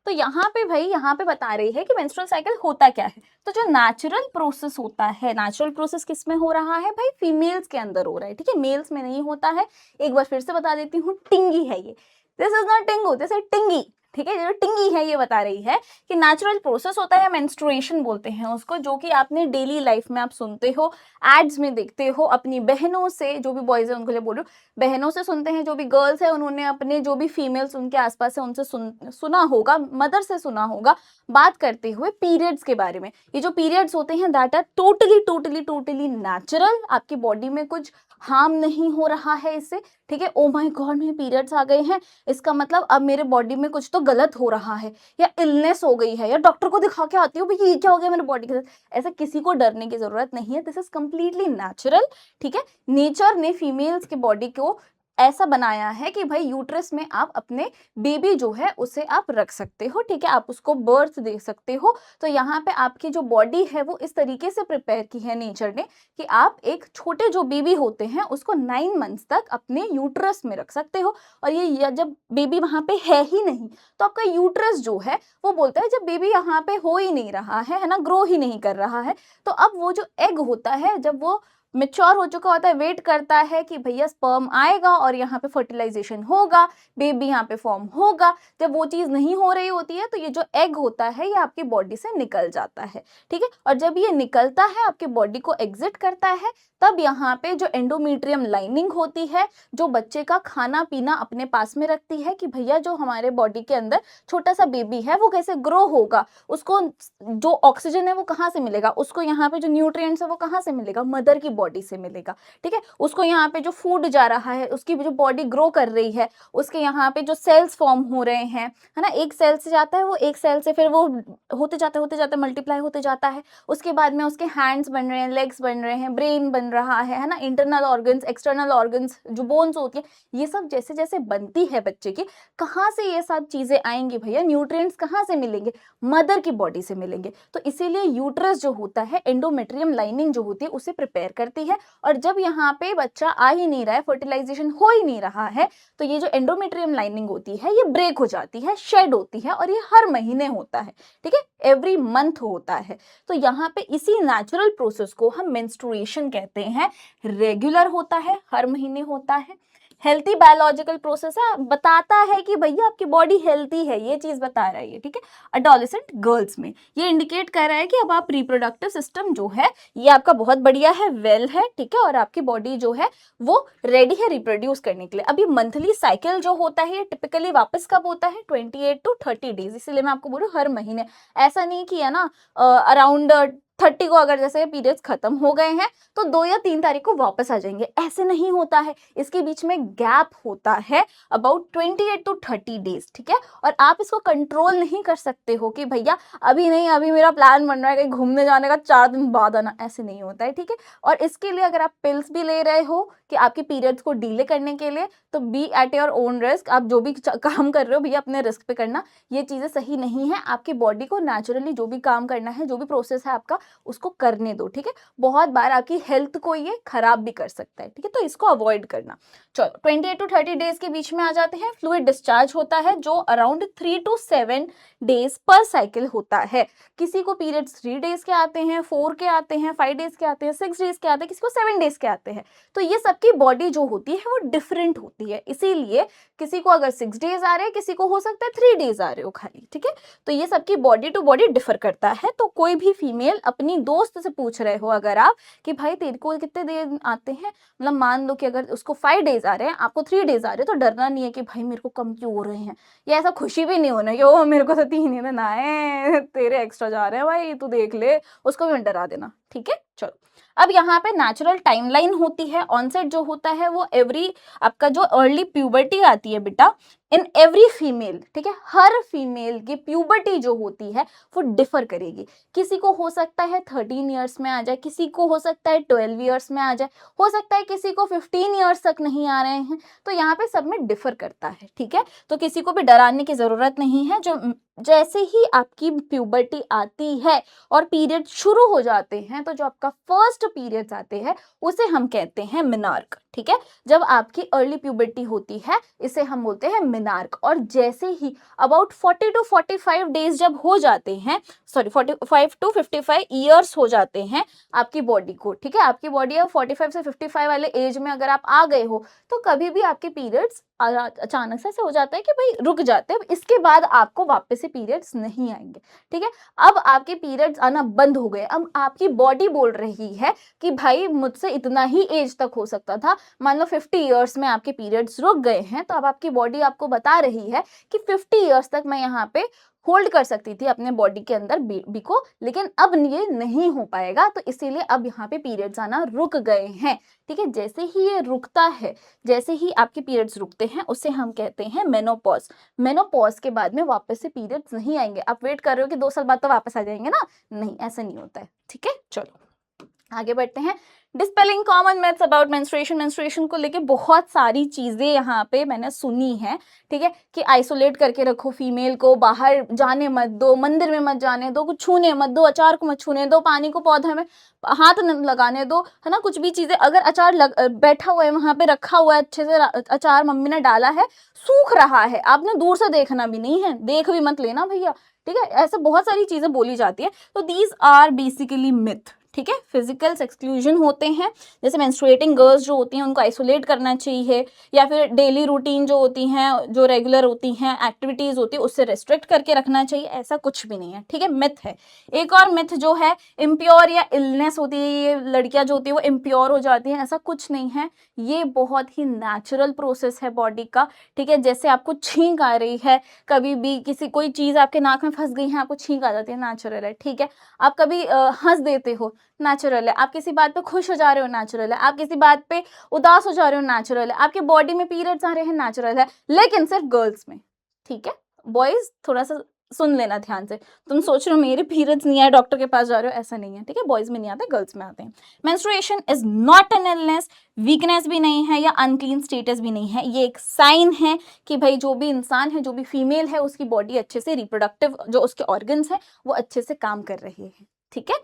तो यहाँ पे भाई, यहाँ पे बता रही है कि मेंस्ट्रुअल साइकिल होता क्या है। तो जो नेचुरल प्रोसेस होता है, नेचुरल प्रोसेस किस में हो रहा है भाई, फीमेल्स के अंदर हो रहा है, ठीक है, मेल्स में नहीं होता है। एक बार फिर से बता देती हूँ, टिंगी है ये, this is not Tingu, this is Tingi, ठीक है। जो टिंगी है ये बता रही है कि नेचुरल प्रोसेस होता है, मेंस्ट्रुएशन बोलते हैं उसको, जो कि आपने डेली लाइफ में आप सुनते हो, एड्स में देखते हो, अपनी बहनों से, जो भी बॉयज है उनको लिए बोल रही हूँ, बहनों से सुनते हैं, जो भी गर्ल्स है उन्होंने अपने जो भी फीमेल्स उनके आसपास है उनसे सुना होगा, मदर से सुना होगा बात करते हुए पीरियड्स के बारे में। ये जो पीरियड्स होते हैं that are totally totally totally natural, आपकी बॉडी में कुछ हार्म नहीं हो रहा है इससे, ठीक है। ओ माय गॉड मेरे पीरियड्स आ गए हैं, इसका मतलब अब मेरे बॉडी में कुछ तो गलत हो रहा है, या इलनेस हो गई है, या डॉक्टर को दिखा के आती हूँ भाई ये क्या हो गया मेरे बॉडी के साथ। ऐसा किसी को डरने की जरूरत नहीं है, दिस इज कंप्लीटली नेचुरल, ठीक है। नेचर ने फीमेल्स के बॉडी को ऐसा बनाया है कि भाई यूट्रस में आप अपने बेबी जो है उसे आप रख सकते हो, ठीक है, आप उसको बर्थ दे सकते हो। तो यहाँ पे आपकी जो बॉडी है वो इस तरीके से प्रिपेयर की है नेचर ने कि आप एक छोटे जो बेबी होते हैं उसको 9 मंथ्स तक अपने यूट्रस में रख सकते हो। और ये जब बेबी वहां पे है ही नहीं तो आपका यूट्रस जो है वो बोलता है जब बेबी यहाँ पे हो ही नहीं रहा है ना, ग्रो ही नहीं कर रहा है, तो अब वो जो एग होता है जब वो मेच्योर हो चुका होता है, वेट करता है कि भैया स्पर्म आएगा और यहाँ पे फर्टिलाइजेशन होगा, बेबी यहाँ पे फॉर्म होगा। जब वो चीज नहीं हो रही होती है तो ये जो एग होता है ये आपकी बॉडी से निकल जाता है, ठीक है। और जब ये निकलता है आपकी बॉडी को एग्जिट करता है, तब यहाँ पे जो एंडोमेट्रियम लाइनिंग होती है जो बच्चे का खाना पीना अपने पास में रखती है कि भैया जो हमारे बॉडी के अंदर छोटा सा बेबी है वो कैसे ग्रो होगा, उसको जो ऑक्सीजन है वो कहाँ से मिलेगा, उसको यहाँ पे जो न्यूट्रिएंट्स है वो कहाँ से मिलेगा, मदर की बॉडी से मिलेगा, ठीक है। उसको यहाँ पे जो फूड जा रहा है, उसकी जो बॉडी ग्रो कर रही है, उसके यहाँ पे जो सेल्स फॉर्म हो रहे हैं, है ना, एक सेल से जाता है वो, एक सेल से फिर वो होते जाते मल्टीप्लाई होते जाता है। उसके बाद में उसके हैंड्स बन रहे हैं, लेग्स बन रहे हैं, ब्रेन बन रहा है ना, इंटरनल ऑर्गन्स, एक्सटर्नल ऑर्गन्स, जो बोन्स होती है, ये सब जैसे जैसे बनती है बच्चे की, कहाँ से ये सब चीजें आएंगी भैया, न्यूट्रिएंट्स कहाँ से मिलेंगे, मदर की बॉडी से मिलेंगे। तो इसीलिए यूट्रस जो होता है, एंडोमेट्रियम लाइनिंग जो होती है उसे प्रिपेयर करता करती है, और जब यहाँ पे बच्चा आ ही नहीं रहा है, फर्टिलाइजेशन हो ही नहीं रहा है, तो ये जो एंडोमेट्रियम लाइनिंग होती है ये ब्रेक हो जाती है, शेड होती है, और ये हर महीने होता है, ठीक है, एवरी मंथ होता है। तो यहाँ पे इसी नेचुरल प्रोसेस को हम मेंस्ट्रुएशन कहते हैं। रेगुलर होता है, हर महीने होता है, हेल्थी बायोलॉजिकल प्रोसेस है, बताता है कि भैया आपकी बॉडी हेल्थी है, ये चीज बता रहा है ये, ठीक है। अडोलेसेंट गर्ल्स में ये इंडिकेट कर रहा है कि अब आप रिप्रोडक्टिव सिस्टम जो है ये आपका बहुत बढ़िया है, वेल है, ठीक है, और आपकी बॉडी जो है वो रेडी है रिप्रोड्यूस करने के लिए। अभी मंथली साइकिल जो होता है ये टिपिकली वापस कब होता है, 28 to 30 डेज, इसीलिए मैं आपको बोल रही हूँ हर महीने। ऐसा नहीं कि है ना अराउंड 30 को अगर जैसे पीरियड्स खत्म हो गए हैं तो 2 या 3 तारीख को वापस आ जाएंगे, ऐसे नहीं होता है। इसके बीच में गैप होता है अबाउट 28 to 30 डेज, ठीक है। और आप इसको कंट्रोल नहीं कर सकते हो कि भैया अभी नहीं, अभी मेरा प्लान बन रहा है कहीं घूमने जाने का, 4 दिन बाद आना, ऐसे नहीं होता है, ठीक है। और इसके लिए अगर आप पिल्स भी ले रहे हो कि आपके पीरियड्स को डिले करने के लिए, तो be at your own risk, आप जो भी काम कर रहे हो भैया अपने रिस्क पे करना, ये चीजें सही नहीं है। आपकी बॉडी को नेचुरली जो भी काम करना है, जो भी प्रोसेस है आपका, उसको करने दो, ठीक है। बहुत बार आपकी हेल्थ को ये खराब भी कर सकता है, ठीक है, तो इसको अवॉइड करना। चलो 28 to 30 डेज के बीच में आ जाते हैं। फ्लूइड डिस्चार्ज होता है जो अराउंड 3 to 7 डेज पर साइकिल होता है। किसी को पीरियड्स 3 डेज के आते हैं, 4 के आते हैं, 5 डेज के आते हैं, 6 डेज के आते हैं, किसी को 7 डेज के आते हैं। तो ये सबकी बॉडी जो होती है वो डिफरेंट होती है, इसीलिए किसी को अगर 6 डेज आ रहे हैं, किसी को हो सकता है 3 डेज आ रहे हो खाली, ठीक है। तो ये सबकी बॉडी टू बॉडी डिफर करता है। तो कोई भी फीमेल अपनी दोस्त से पूछ रहे हो अगर आप कि भाई तेरे को कितने देर आते हैं, मतलब मान लो कि अगर उसको 5 डेज आ रहे हैं, आपको 3 डेज आ रहे हैं, तो डरना नहीं है कि भाई मेरे को कम क्यों हो रहे हैं, या ऐसा खुशी भी नहीं होना कि ओ मेरे को तो 3 ही दिन आए, तेरे एक्स्ट्रा जा रहे हैं भाई, तू देख ले, उसको भी डरा देना, ठीक है। चलो अब यहाँ पे नेचुरल टाइमलाइन होती है। ऑनसेट जो होता है वो एवरी, आपका जो अर्ली प्यूबर्टी आती है बेटा इन एवरी फीमेल, ठीक है, हर फीमेल की प्यूबर्टी जो होती है वो डिफर करेगी। किसी को हो सकता है 13 ईयर्स में आ जाए, किसी को हो सकता है 12 ईयर्स में आ जाए, हो सकता है किसी को 15 ईयर्स तक नहीं आ रहे हैं। तो यहाँ पे सब में डिफर करता है, ठीक है। तो किसी को भी डराने की जरूरत नहीं है। जो जैसे ही आपकी प्यूबर्टी आती है और पीरियड शुरू हो जाते हैं, तो जो आपका फर्स्ट पीरियड्स आते हैं उसे हम कहते हैं मिनार्क, ठीक है। जब आपकी अर्ली प्यूबर्टी होती है इसे हम बोलते हैं मिनार्क। और जैसे ही अबाउट 40 to 45 डेज जब हो जाते हैं, सॉरी 45 to 55 ईयर्स हो जाते हैं आपकी बॉडी को, ठीक है, आपकी बॉडी अब 45 से 55 वाले एज में अगर आप आ गए हो तो कभी भी आपके पीरियड्स अचानक से ऐसे हो जाता है कि भाई रुक जाते हैं, इसके बाद आपको वापस से पीरियड्स नहीं आएंगे, ठीक है। अब आपके पीरियड्स आना बंद हो गए, अब आपकी बॉडी बोल रही है कि भाई मुझसे इतना ही एज तक हो सकता था, मान लो 50 ईयर्स में आपके पीरियड्स रुक गए हैं, तो अब आपकी बॉडी आपको बता रही है कि 50 ईयर्स तक मैं यहाँ पे होल्ड कर सकती थी अपने बॉडी के अंदर बेबी को, लेकिन अब ये नहीं हो पाएगा, तो इसीलिए अब यहाँ पे पीरियड्स आना रुक गए हैं, ठीक है। जैसे ही ये रुकता है, जैसे ही आपके पीरियड्स रुकते हैं उसे हम कहते हैं मेनोपॉज। मेनोपॉज के बाद में वापस से पीरियड्स नहीं आएंगे। आप वेट कर रहे हो कि 2 साल बाद तो वापस आ जाएंगे ना, नहीं, ऐसा नहीं होता है, ठीक है। चलो आगे बढ़ते हैं। Dispelling common myths about menstruation. Menstruation को लेके बहुत सारी चीजें यहाँ पे मैंने सुनी है, ठीक है, कि आइसोलेट करके रखो फीमेल को, बाहर जाने मत दो, मंदिर में मत जाने दो, कुछ छूने मत दो, अचार को मत छूने दो, पानी को पौधे में हाथ न लगाने दो, है ना, कुछ भी चीजें अगर अचार बैठा हुआ है वहां पे रखा हुआ है, अच्छे से अचार मम्मी ने डाला है, सूख रहा है, आपने दूर से देखना भी नहीं है, देख भी मत लेना भैया, ठीक है। ऐसे बहुत सारी चीजें बोली जाती है। तो दीज आर बेसिकली मिथ, ठीक है। फिजिकल एक्सक्लूजन होते हैं, जैसे मेंस्ट्रुएटिंग गर्ल्स जो होती हैं उनको आइसोलेट करना चाहिए, या फिर डेली रूटीन जो होती हैं, जो रेगुलर होती हैं, एक्टिविटीज होती है, उससे रेस्ट्रिक्ट करके रखना चाहिए, ऐसा कुछ भी नहीं है, ठीक है, मिथ है। एक और मिथ जो है इम्प्योर या इलनेस होती है, ये लड़कियां जो होती है वो इम्प्योर हो जाती हैं, ऐसा कुछ नहीं है। ये बहुत ही नेचुरल प्रोसेस है बॉडी का, ठीक है। जैसे आपको छींक आ रही है, कभी भी किसी कोई चीज आपके नाक में फंस गई है, आपको छींक आ जाती है, नेचुरल है, ठीक है। आप कभी हंस देते हो, नेचुरल है। आप किसी बात पे खुश हो जा रहे हो, नेचुरल है। आप किसी बात पे उदास हो जा रहे हो, नेचुरल है। आपके बॉडी में पीरियड्स आ रहे हैं, नेचुरल है, लेकिन सिर्फ गर्ल्स में, ठीक है। बॉयज थोड़ा सा सुन लेना ध्यान से, तुम सोच रहे हो मेरे पीरियड्स नहीं आए, डॉक्टर के पास जा रहे हो, ऐसा नहीं है, ठीक है। बॉयज में नहीं आते, गर्ल्स में आते हैं। Menstruation is not an illness, weakness भी नहीं है या अनक्लीन स्टेटस भी नहीं है, ये एक साइन है कि भाई जो भी इंसान है, जो भी फीमेल है, उसकी बॉडी अच्छे से रिप्रोडक्टिव जो उसके ऑर्गन्स हैं वो अच्छे से काम कर रहे हैं, ठीक है।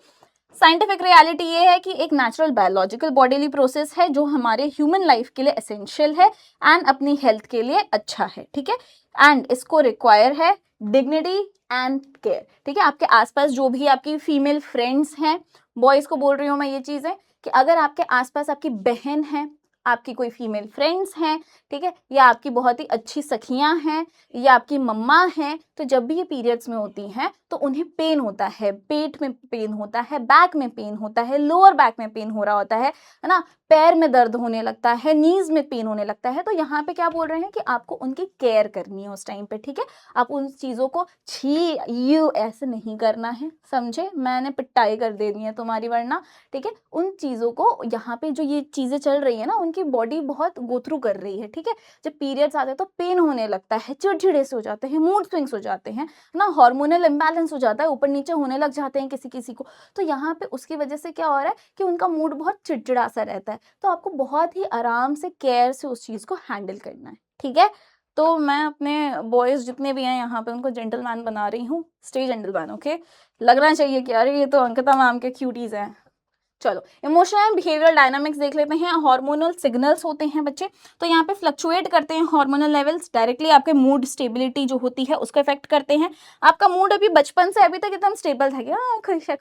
साइंटिफिक रियलिटी ये है कि एक नेचुरल बायोलॉजिकल बॉडीली प्रोसेस है जो हमारे ह्यूमन लाइफ के लिए एसेंशियल है एंड अपनी हेल्थ के लिए अच्छा है, ठीक है। एंड इसको रिक्वायर है डिग्निटी एंड केयर, ठीक है। आपके आसपास जो भी आपकी फीमेल फ्रेंड्स हैं, बॉयज को बोल रही हूँ मैं ये चीज़ें कि अगर आपके आसपास आपकी बहन है, आपकी कोई फीमेल फ्रेंड्स हैं, ठीक है, या आपकी बहुत ही अच्छी सखियां हैं, या आपकी मम्मा हैं, तो जब भी ये पीरियड्स में होती हैं तो उन्हें पेन होता है, पेट में पेन होता है, बैक में पेन होता है, लोअर बैक में पेन हो रहा होता है ना, पैर में दर्द होने लगता है, नीज में पेन होने लगता है, तो यहाँ पे क्या बोल रहे हैं कि आपको उनकी केयर करनी है उस टाइम पे, ठीक है। आप उन चीज़ों को छी यू ऐसे नहीं करना है, समझे, मैंने पिटाई कर देनी है तुम्हारी वरना, ठीक है। उन चीज़ों को यहाँ पे जो ये चीज़ें चल रही है ना, उनकी बॉडी बहुत गो थ्रू कर रही है, ठीक है। जब पीरियड्स आते हैं तो पेन होने लगता है, चिड़चिड़े से हो जाते हैं, मूड स्विंग्स हो जाते हैं ना, हार्मोनल इम्बैलेंस हो जाता है, ऊपर नीचे होने लग जाते हैं किसी किसी को, तो यहाँ पे उसकी वजह से क्या हो रहा है कि उनका मूड बहुत चिड़चिड़ा सा रहता है, तो आपको बहुत ही आराम से केयर से उस चीज़ को हैंडल करना है, ठीक है। तो मैं अपने बॉयज़ जितने भी हैं यहाँ पे उनको जेंटलमैन बना रही हूँ, स्टे जेंटलमैन, ओके। लगना चाहिए कि अरे ये तो अंकिता मैम के क्यूटीज हैं। चलो इमोशनल एंड बिहेवियरल डायनामिक्स देख लेते हैं। हार्मोनल सिग्नल्स होते हैं बच्चे, तो यहाँ पे फ्लक्चुएट करते हैं हार्मोनल लेवल्स, डायरेक्टली आपके मूड स्टेबिलिटी जो होती है उसको इफेक्ट करते हैं। आपका मूड अभी बचपन से अभी तक एकदम स्टेबल था कि हाँ खुश है,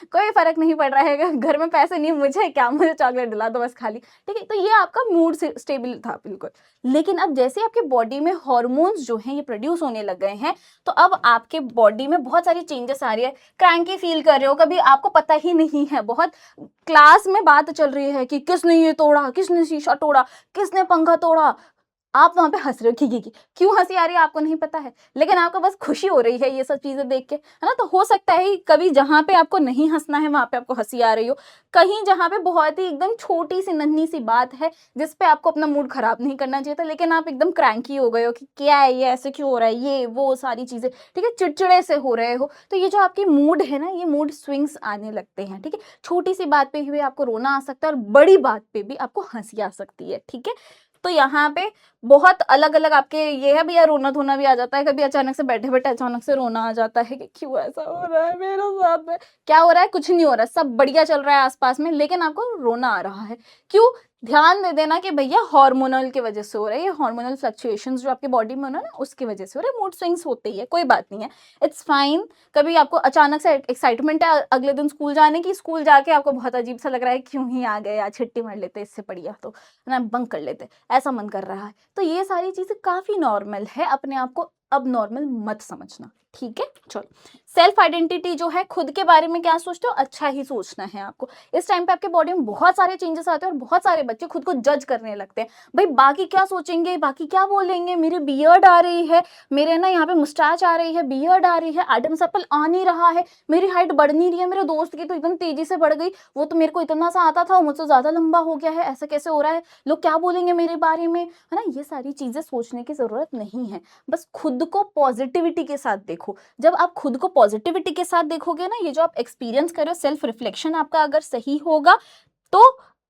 कोई फर्क नहीं पड़ रहा है, घर में पैसे नहीं, मुझे क्या, मुझे चॉकलेट दिला दो बस खाली, ठीक है। तो ये आपका मूड स्टेबल था बिल्कुल। लेकिन अब जैसे आपके बॉडी में हॉर्मोन्स जो हैं ये प्रोड्यूस होने लग गए हैं, तो अब आपके बॉडी में बहुत सारी चेंजेस आ रही है। क्रैंकी फील कर रहे हो, कभी आपको पता ही नहीं है, बहुत क्लास में बात चल रही है कि किसने ये तोड़ा, किसने शीशा तोड़ा, किसने पंखा तोड़ा, आप वहां पे हंस रहे हो, की क्यों हंसी आ रही है आपको नहीं पता है, लेकिन आपको बस खुशी हो रही है ये सब चीजें देख के, है ना। तो हो सकता है कभी जहां पे आपको नहीं हंसना है वहां पे आपको हंसी आ रही हो, कहीं जहां पे बहुत ही एकदम छोटी सी नन्ही सी बात है जिसपे आपको अपना मूड खराब नहीं करना चाहिए था, लेकिन आप एकदम क्रैंकी हो गए हो कि क्या है ये, ऐसे क्यों हो रहा है, ये वो सारी चीजें, ठीक है, चिड़चिड़े से हो रहे हो, तो ये जो आपकी मूड है ना, ये मूड स्विंग्स आने लगते हैं, ठीक है। छोटी सी बात पे भी आपको रोना आ सकता है और बड़ी बात पे भी आपको हंसी आ सकती है, ठीक है। तो यहाँ पे बहुत अलग अलग आपके ये है, भैया रोना धोना भी आ जाता है, कभी अचानक से बैठे बैठे अचानक से रोना आ जाता है कि क्यों ऐसा हो रहा है मेरे साथ में, क्या हो रहा है, कुछ नहीं हो रहा है, सब बढ़िया चल रहा है आसपास में, लेकिन आपको रोना आ रहा है, क्यों, ध्यान दे देना कि भैया हार्मोनल की वजह से हो रहा है, ये हार्मोनल फ्लक्चुएशंस जो आपके बॉडी में हो ना उसकी वजह से हो रहा है, मूड स्विंग्स होते ही है, कोई बात नहीं है, इट्स फाइन। कभी आपको अचानक से एक्साइटमेंट है अगले दिन स्कूल जाने की, स्कूल जाके आपको बहुत अजीब सा लग रहा है, क्यों ही आ गए, आज छुट्टी मार लेते, इससे बढ़िया तो ना बंक कर लेते, ऐसा मन कर रहा है, तो ये सारी चीजें काफी नॉर्मल है, अपने आप को अब नॉर्मल मत समझना, ठीक है। चलो, सेल्फ आइडेंटिटी जो है, खुद के बारे में क्या सोचते हो, अच्छा ही सोचना है आपको। इस टाइम पे आपके बॉडी में बहुत सारे चेंजेस आते हैं और बहुत सारे बच्चे खुद को जज करने लगते हैं, भाई बाकी क्या सोचेंगे, बाकी क्या बोलेंगे, मेरी बियर्ड आ रही है, मेरे ना यहाँ पे मुस्टैच आ रही है, बियर्ड आ रही है, एडम्स एप्पल आ नहीं रहा है, मेरी हाइट बढ़ नहीं रही है, मेरे दोस्त की तो एकदम तेजी से बढ़ गई, वो तो मेरे को इतना सा आता था, मुझसे ज्यादा लंबा हो गया है, ऐसा कैसे हो रहा है, लोग क्या बोलेंगे मेरे बारे में, है ना। ये सारी चीजें सोचने की जरूरत नहीं है, बस खुद को पॉजिटिविटी के साथ देखो। जब आप खुद को पॉजिटिविटी के साथ देखोगे ना, ये जो आप एक्सपीरियंस कर रहे हो, सेल्फ रिफ्लेक्शन आपका अगर सही होगा तो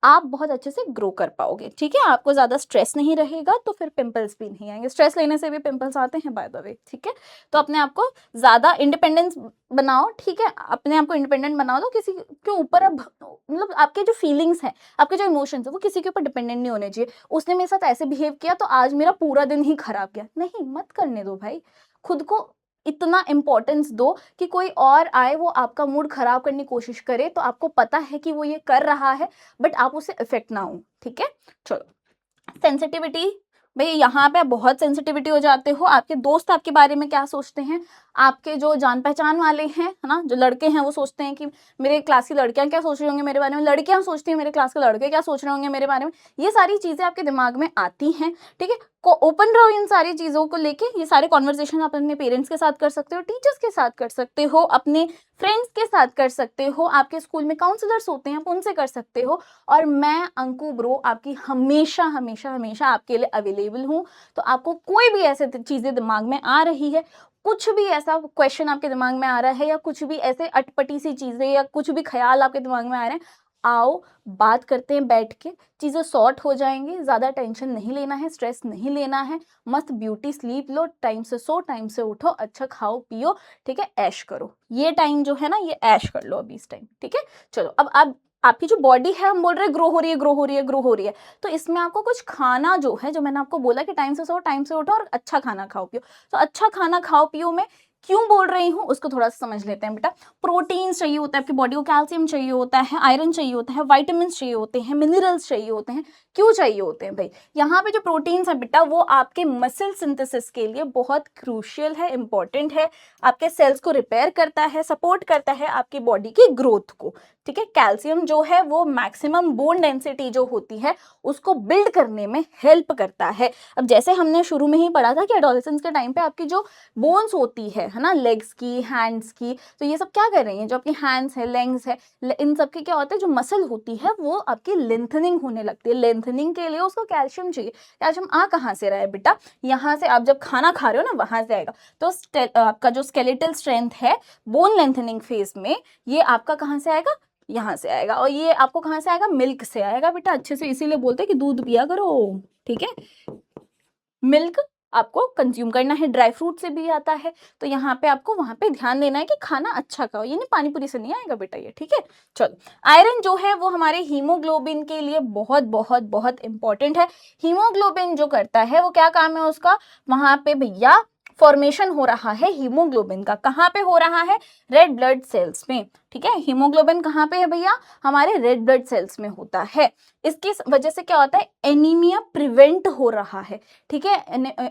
आप बहुत अच्छे से ग्रो कर पाओगे, ठीक है। आपको ज्यादा स्ट्रेस नहीं रहेगा, तो फिर पिंपल्स भी नहीं आएंगे, स्ट्रेस लेने से भी पिंपल्स आते हैं बाय द वे, ठीक है। तो अपने आप को ज्यादा इंडिपेंडेंस बनाओ, ठीक है, अपने आप को इंडिपेंडेंट बनाओ, तो किसी के ऊपर अब मतलब आपके जो फीलिंग्स हैं, आपके जो इमोशंस है, वो किसी के ऊपर डिपेंडेंट नहीं होने चाहिए। उसने मेरे साथ ऐसे बिहेव किया तो आज मेरा पूरा दिन ही खराब गया, नहीं, मत करने दो भाई। खुद को इतना इम्पोर्टेंस दो कि कोई और आए, वो आपका मूड खराब करने की कोशिश करे, तो आपको पता है कि वो ये कर रहा है, बट आप उससे इफेक्ट ना हो, ठीक है। चलो, सेंसिटिविटी, भाई यहाँ पे आप बहुत सेंसिटिविटी हो जाते हो, आपके दोस्त आपके बारे में क्या सोचते हैं, आपके जो जान पहचान वाले हैं, है ना, जो लड़के हैं वो सोचते हैं कि मेरे क्लास की लड़कियां क्या सोच रही होंगी मेरे बारे में, लड़कियां सोचती हैं मेरे क्लास के लड़के क्या सोच रहे होंगे मेरे बारे में, ये सारी चीजें आपके दिमाग में आती हैं, ठीक है। को ओपन रहो इन सारी चीजों को लेके, ये सारे कॉन्वर्सेशन आप अपने पेरेंट्स के साथ कर सकते हो, टीचर्स के साथ कर सकते हो, अपने फ्रेंड्स के साथ कर सकते हो, आपके स्कूल में काउंसलर्स होते हैं आप उनसे कर सकते हो, और मैं अंकु ब्रो आपकी हमेशा हमेशा हमेशा आपके लिए अवेलेबल हूँ। तो आपको कोई भी ऐसे चीजें दिमाग में आ रही है, कुछ भी ऐसा क्वेश्चन आपके दिमाग में आ रहा है, या कुछ भी ऐसे अटपटी सी चीजें या कुछ भी ख्याल आपके दिमाग में आ रहे हैं, आओ बात करते हैं बैठ के, चीज़ें सॉर्ट हो जाएंगी, ज़्यादा टेंशन नहीं लेना है, स्ट्रेस नहीं लेना है, मस्त ब्यूटी स्लीप लो, टाइम से सो, टाइम से उठो, अच्छा खाओ पियो, ठीक है, ऐश करो। ये टाइम जो है ना, ये ऐश कर लो अभी इस टाइम, ठीक है। चलो अब आपकी जो बॉडी है, हम बोल रहे हैं ग्रो हो रही है, ग्रो हो रही है, ग्रो हो रही है, तो इसमें आपको कुछ खाना जो है, जो मैंने आपको बोला कि टाइम से सो, टाइम से उठो और अच्छा खाना खाओ पियो, तो अच्छा खाना खाओ पियो में क्यों बोल रही हूँ उसको थोड़ा सा समझ लेते हैं बेटा। प्रोटीन चाहिए होता है आपकी बॉडी को, कैल्शियम चाहिए होता है, आयरन चाहिए होता है, वाइटामिन चाहिए होते हैं, मिनरल्स चाहिए होते हैं। क्यों चाहिए होते हैं भाई? यहाँ पे जो प्रोटीन्स है बेटा, वो आपके मसल सिंथेसिस के लिए बहुत क्रूशियल है, इंपॉर्टेंट है, आपके सेल्स को रिपेयर करता है, सपोर्ट करता है आपकी बॉडी की ग्रोथ को, ठीक है। कैल्शियम जो है वो मैक्सिमम बोन डेंसिटी जो होती है उसको बिल्ड करने में हेल्प करता है। अब जैसे हमने शुरू में ही पढ़ा था कि एडोलेसेंस के टाइम पे आपकी जो बोन्स होती है ना, लेग्स की, हैंड्स की, तो ये सब क्या कर रही हैं, जो आपकी हैंड्स है, लेग्स है, इन सब की क्या होता है, जो मसल होती है वो आपकी लेंथनिंग होने लगती है। लेंथनिंग के लिए उसको कैल्शियम चाहिए। कैल्शियम आ कहाँ से रहा है बेटा? यहाँ से, आप जब खाना खा रहे हो ना, वहां से आएगा। तो आपका जो स्केलेटल स्ट्रेंथ है बोन लेंथनिंग फेज में, ये आपका कहाँ से आएगा? यहाँ से आएगा। और ये आपको कहाँ से आएगा? मिल्क से आएगा बेटा, अच्छे से, इसीलिए बोलते हैं कि दूध पिया करो, ठीक है। मिल्क आपको कंज्यूम करना है, ड्राई फ्रूट से भी आता है, तो यहाँ पे आपको वहां पे ध्यान देना है कि खाना अच्छा खाओ, ये नहीं पानी पूरी से नहीं आएगा बेटा ये, ठीक है। चलो, आयरन जो है वो हमारे हीमोग्लोबिन के लिए बहुत बहुत बहुत इंपॉर्टेंट है। हीमोग्लोबिन जो करता है वो क्या काम है उसका? वहां पे भैया फॉर्मेशन हो रहा है हीमोग्लोबिन का। कहाँ पे हो रहा है? रेड ब्लड सेल्स में, ठीक है। हीमोग्लोबिन कहाँ पे है भैया? हमारे रेड ब्लड सेल्स में होता है। इसकी वजह से क्या होता है? एनीमिया प्रिवेंट हो रहा है, ठीक है।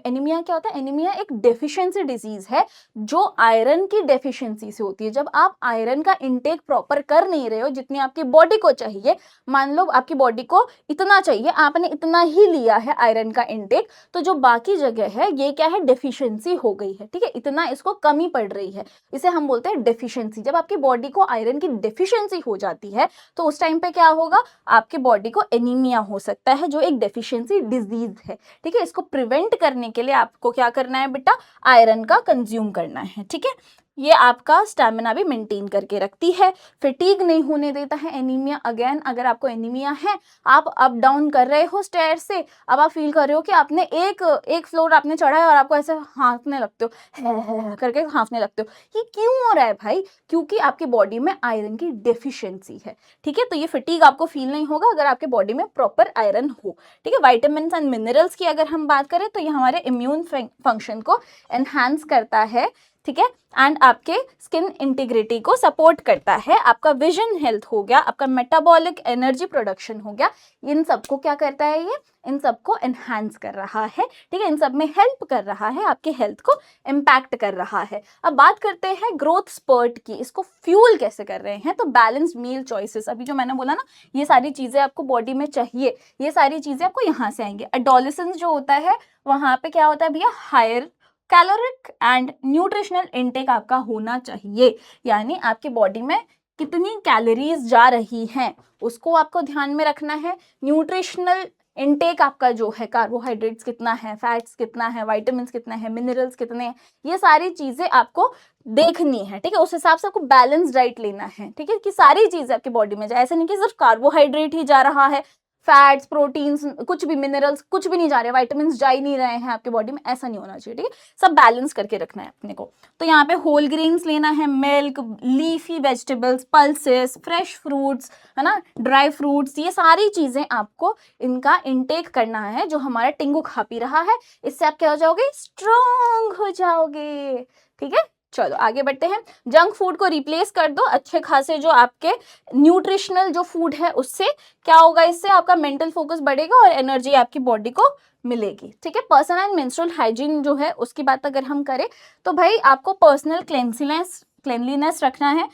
एनीमिया क्या होता है? एनीमिया एक डेफिशिएंसी डिजीज है जो आयरन की डेफिशिएंसी से होती है। जब आप आयरन का इंटेक प्रॉपर कर नहीं रहे हो जितनी आपकी बॉडी को चाहिए, मान लो आपकी बॉडी को इतना चाहिए, आपने इतना ही लिया है आयरन का इंटेक, तो जो बाकी जगह है ये क्या है? डेफिशिएंसी हो गई है, ठीक है, इतना इसको कमी पड़ रही है, इसे हम बोलते हैं डेफिशिएंसी। जब आपकी बॉडी को आयरन की डेफिशिएंसी हो जाती है तो उस टाइम पे क्या होगा? आपकी बॉडी को एनीमिया हो सकता है, जो एक डेफिशिएंसी डिजीज है, ठीक है। इसको प्रिवेंट करने के लिए आपको क्या करना है बेटा? आयरन का कंज्यूम करना है, ठीक है। ये आपका स्टैमिना भी मेंटेन करके रखती है, फिटीग नहीं होने देता है एनीमिया। अगेन, अगर आपको एनीमिया है, आप अप डाउन कर रहे हो स्टेयर से, अब आप फील कर रहे हो कि आपने एक फ्लोर आपने चढ़ा है और आपको ऐसे हाँफने लगते हो, है करके हाँफने लगते हो, ये क्यों हो रहा है भाई? क्योंकि आपकी बॉडी में आयरन की डेफिशिएंसी है, ठीक है। तो ये फिटीग आपको फील नहीं होगा अगर आपके बॉडी में प्रॉपर आयरन हो, ठीक है। वाइटामिन एंड मिनरल्स की अगर हम बात करें तो ये हमारे इम्यून फंक्शन को एनहांस करता है, ठीक है, एंड आपके स्किन इंटीग्रिटी को सपोर्ट करता है, आपका विजन हेल्थ हो गया, आपका मेटाबॉलिक एनर्जी प्रोडक्शन हो गया, इन सबको क्या करता है ये? इन सबको एनहांस कर रहा है, ठीक है, इन सब में हेल्प कर रहा है, आपके हेल्थ को इम्पैक्ट कर रहा है। अब बात करते हैं ग्रोथ स्पर्ट की, इसको फ्यूल कैसे कर रहे हैं? तो बैलेंस्ड मील चॉइसेस, अभी जो मैंने बोला ना, ये सारी चीजें आपको बॉडी में चाहिए, ये सारी चीजें आपको यहाँ से आएंगे। एडोलेसेंस जो होता है वहां पे क्या होता है भैया? Higher caloric and nutritional intake आपका होना चाहिए, यानी आपकी बॉडी में कितनी कैलोरीज जा रही हैं उसको आपको ध्यान में रखना है। न्यूट्रिशनल इनटेक आपका जो है, कार्बोहाइड्रेट्स कितना है, फैट्स कितना है, विटामिन्स कितना है, मिनरल्स कितने हैं, ये सारी चीजें आपको देखनी है, ठीक है। उस हिसाब से आपको बैलेंस डाइट लेना है, ठीक है, कि सारी चीजें आपकी बॉडी में जाए। ऐसे नहीं कि सिर्फ कार्बोहाइड्रेट ही जा रहा है, फैट्स, प्रोटीन्स, कुछ भी, मिनरल्स कुछ भी नहीं जा रहे, विटामिन्स जा ही नहीं रहे हैं आपकी बॉडी में, ऐसा नहीं होना चाहिए, ठीक है। सब बैलेंस करके रखना है अपने को। तो यहाँ पे होल ग्रेन्स लेना है, milk, leafy vegetables, pulses, fresh fruits, है ना, ड्राई फ्रूट्स, ये सारी चीजें आपको इनका इंटेक करना है, जो हमारा टिंगू खा पी रहा है। इससे आप क्या हो जाओगे? स्ट्रॉन्ग हो जाओगे, ठीक है। चलो आगे बढ़ते हैं। जंक फूड को रिप्लेस कर दो अच्छे खासे जो आपके न्यूट्रिशनल जो फूड है उससे। क्या होगा इससे? आपका मेंटल फोकस बढ़ेगा और एनर्जी आपकी बॉडी को मिलेगी, ठीक है। पर्सनल एंड मेंस्ट्रुअल हाइजीन जो है उसकी बात अगर हम करें तो भाई आपको पर्सनल क्लेanलीनेस रखना है,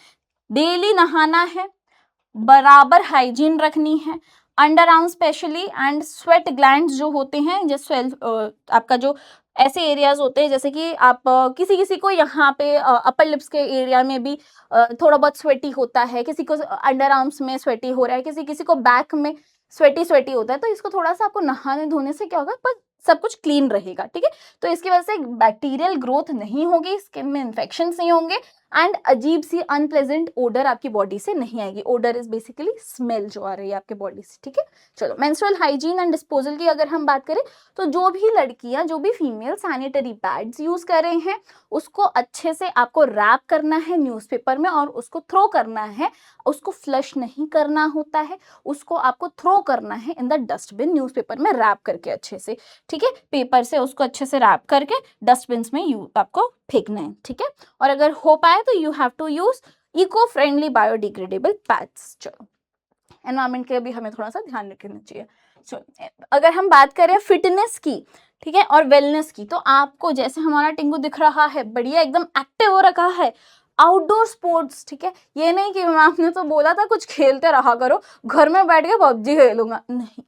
डेली नहाना है, बराबर हाइजीन रखनी है, under arm specially and sweat glands जो होते हैं, जैसे आपका जो ऐसे एरियाज होते हैं, जैसे कि आप किसी किसी को यहाँ पे अपर लिप्स के एरिया में भी थोड़ा बहुत स्वेटी होता है, किसी को अंडर आर्म्स में स्वेटी हो रहा है, किसी किसी को बैक में स्वेटी होता है, तो इसको थोड़ा सा आपको नहाने धोने से क्या होगा, पर सब कुछ क्लीन रहेगा, ठीक है। तो इसकी वजह से बैक्टीरियल ग्रोथ नहीं होगी, स्किन में इन्फेक्शन नहीं होंगे, एंड अजीब सी अनप्लेजेंट ओडर आपकी बॉडी से नहीं आएगी। ओडर इज बेसिकली स्मेल जो आ रही है आपके बॉडी से, ठीक है। चलो, मेंस्ट्रुअल हाइजीन एंड डिस्पोजल की अगर हम बात करें तो जो भी लड़कियां, जो भी फीमेल सैनिटरी पैड्स यूज कर रहे हैं उसको अच्छे से आपको रैप करना है न्यूज़पेपर में और उसको थ्रो करना है। उसको फ्लश नहीं करना होता है, उसको आपको थ्रो करना है इन द डस्टबिन, न्यूज़पेपर में रैप करके अच्छे से, ठीक है। पेपर से उसको अच्छे से रैप करके डस्टबिन में आपको फेंकना है, ठीक है। और अगर हो पाए तो you have to use eco friendly biodegradable pads. चलो, एनवायरमेंट के भी हमें थोड़ा सा ध्यान रखना चाहिए। चलो, अगर हम बात करें फिटनेस की, ठीक है, और वेलनेस की, तो आपको जैसे हमारा टिंगू दिख रहा है बढ़िया एकदम एक्टिव हो रखा है, आउटडोर स्पोर्ट्स, ठीक है। ये नहीं कि आपने तो बोला था कुछ खेलते रहा करो, घर में बैठ के पबजी खेलूंगा, नहीं,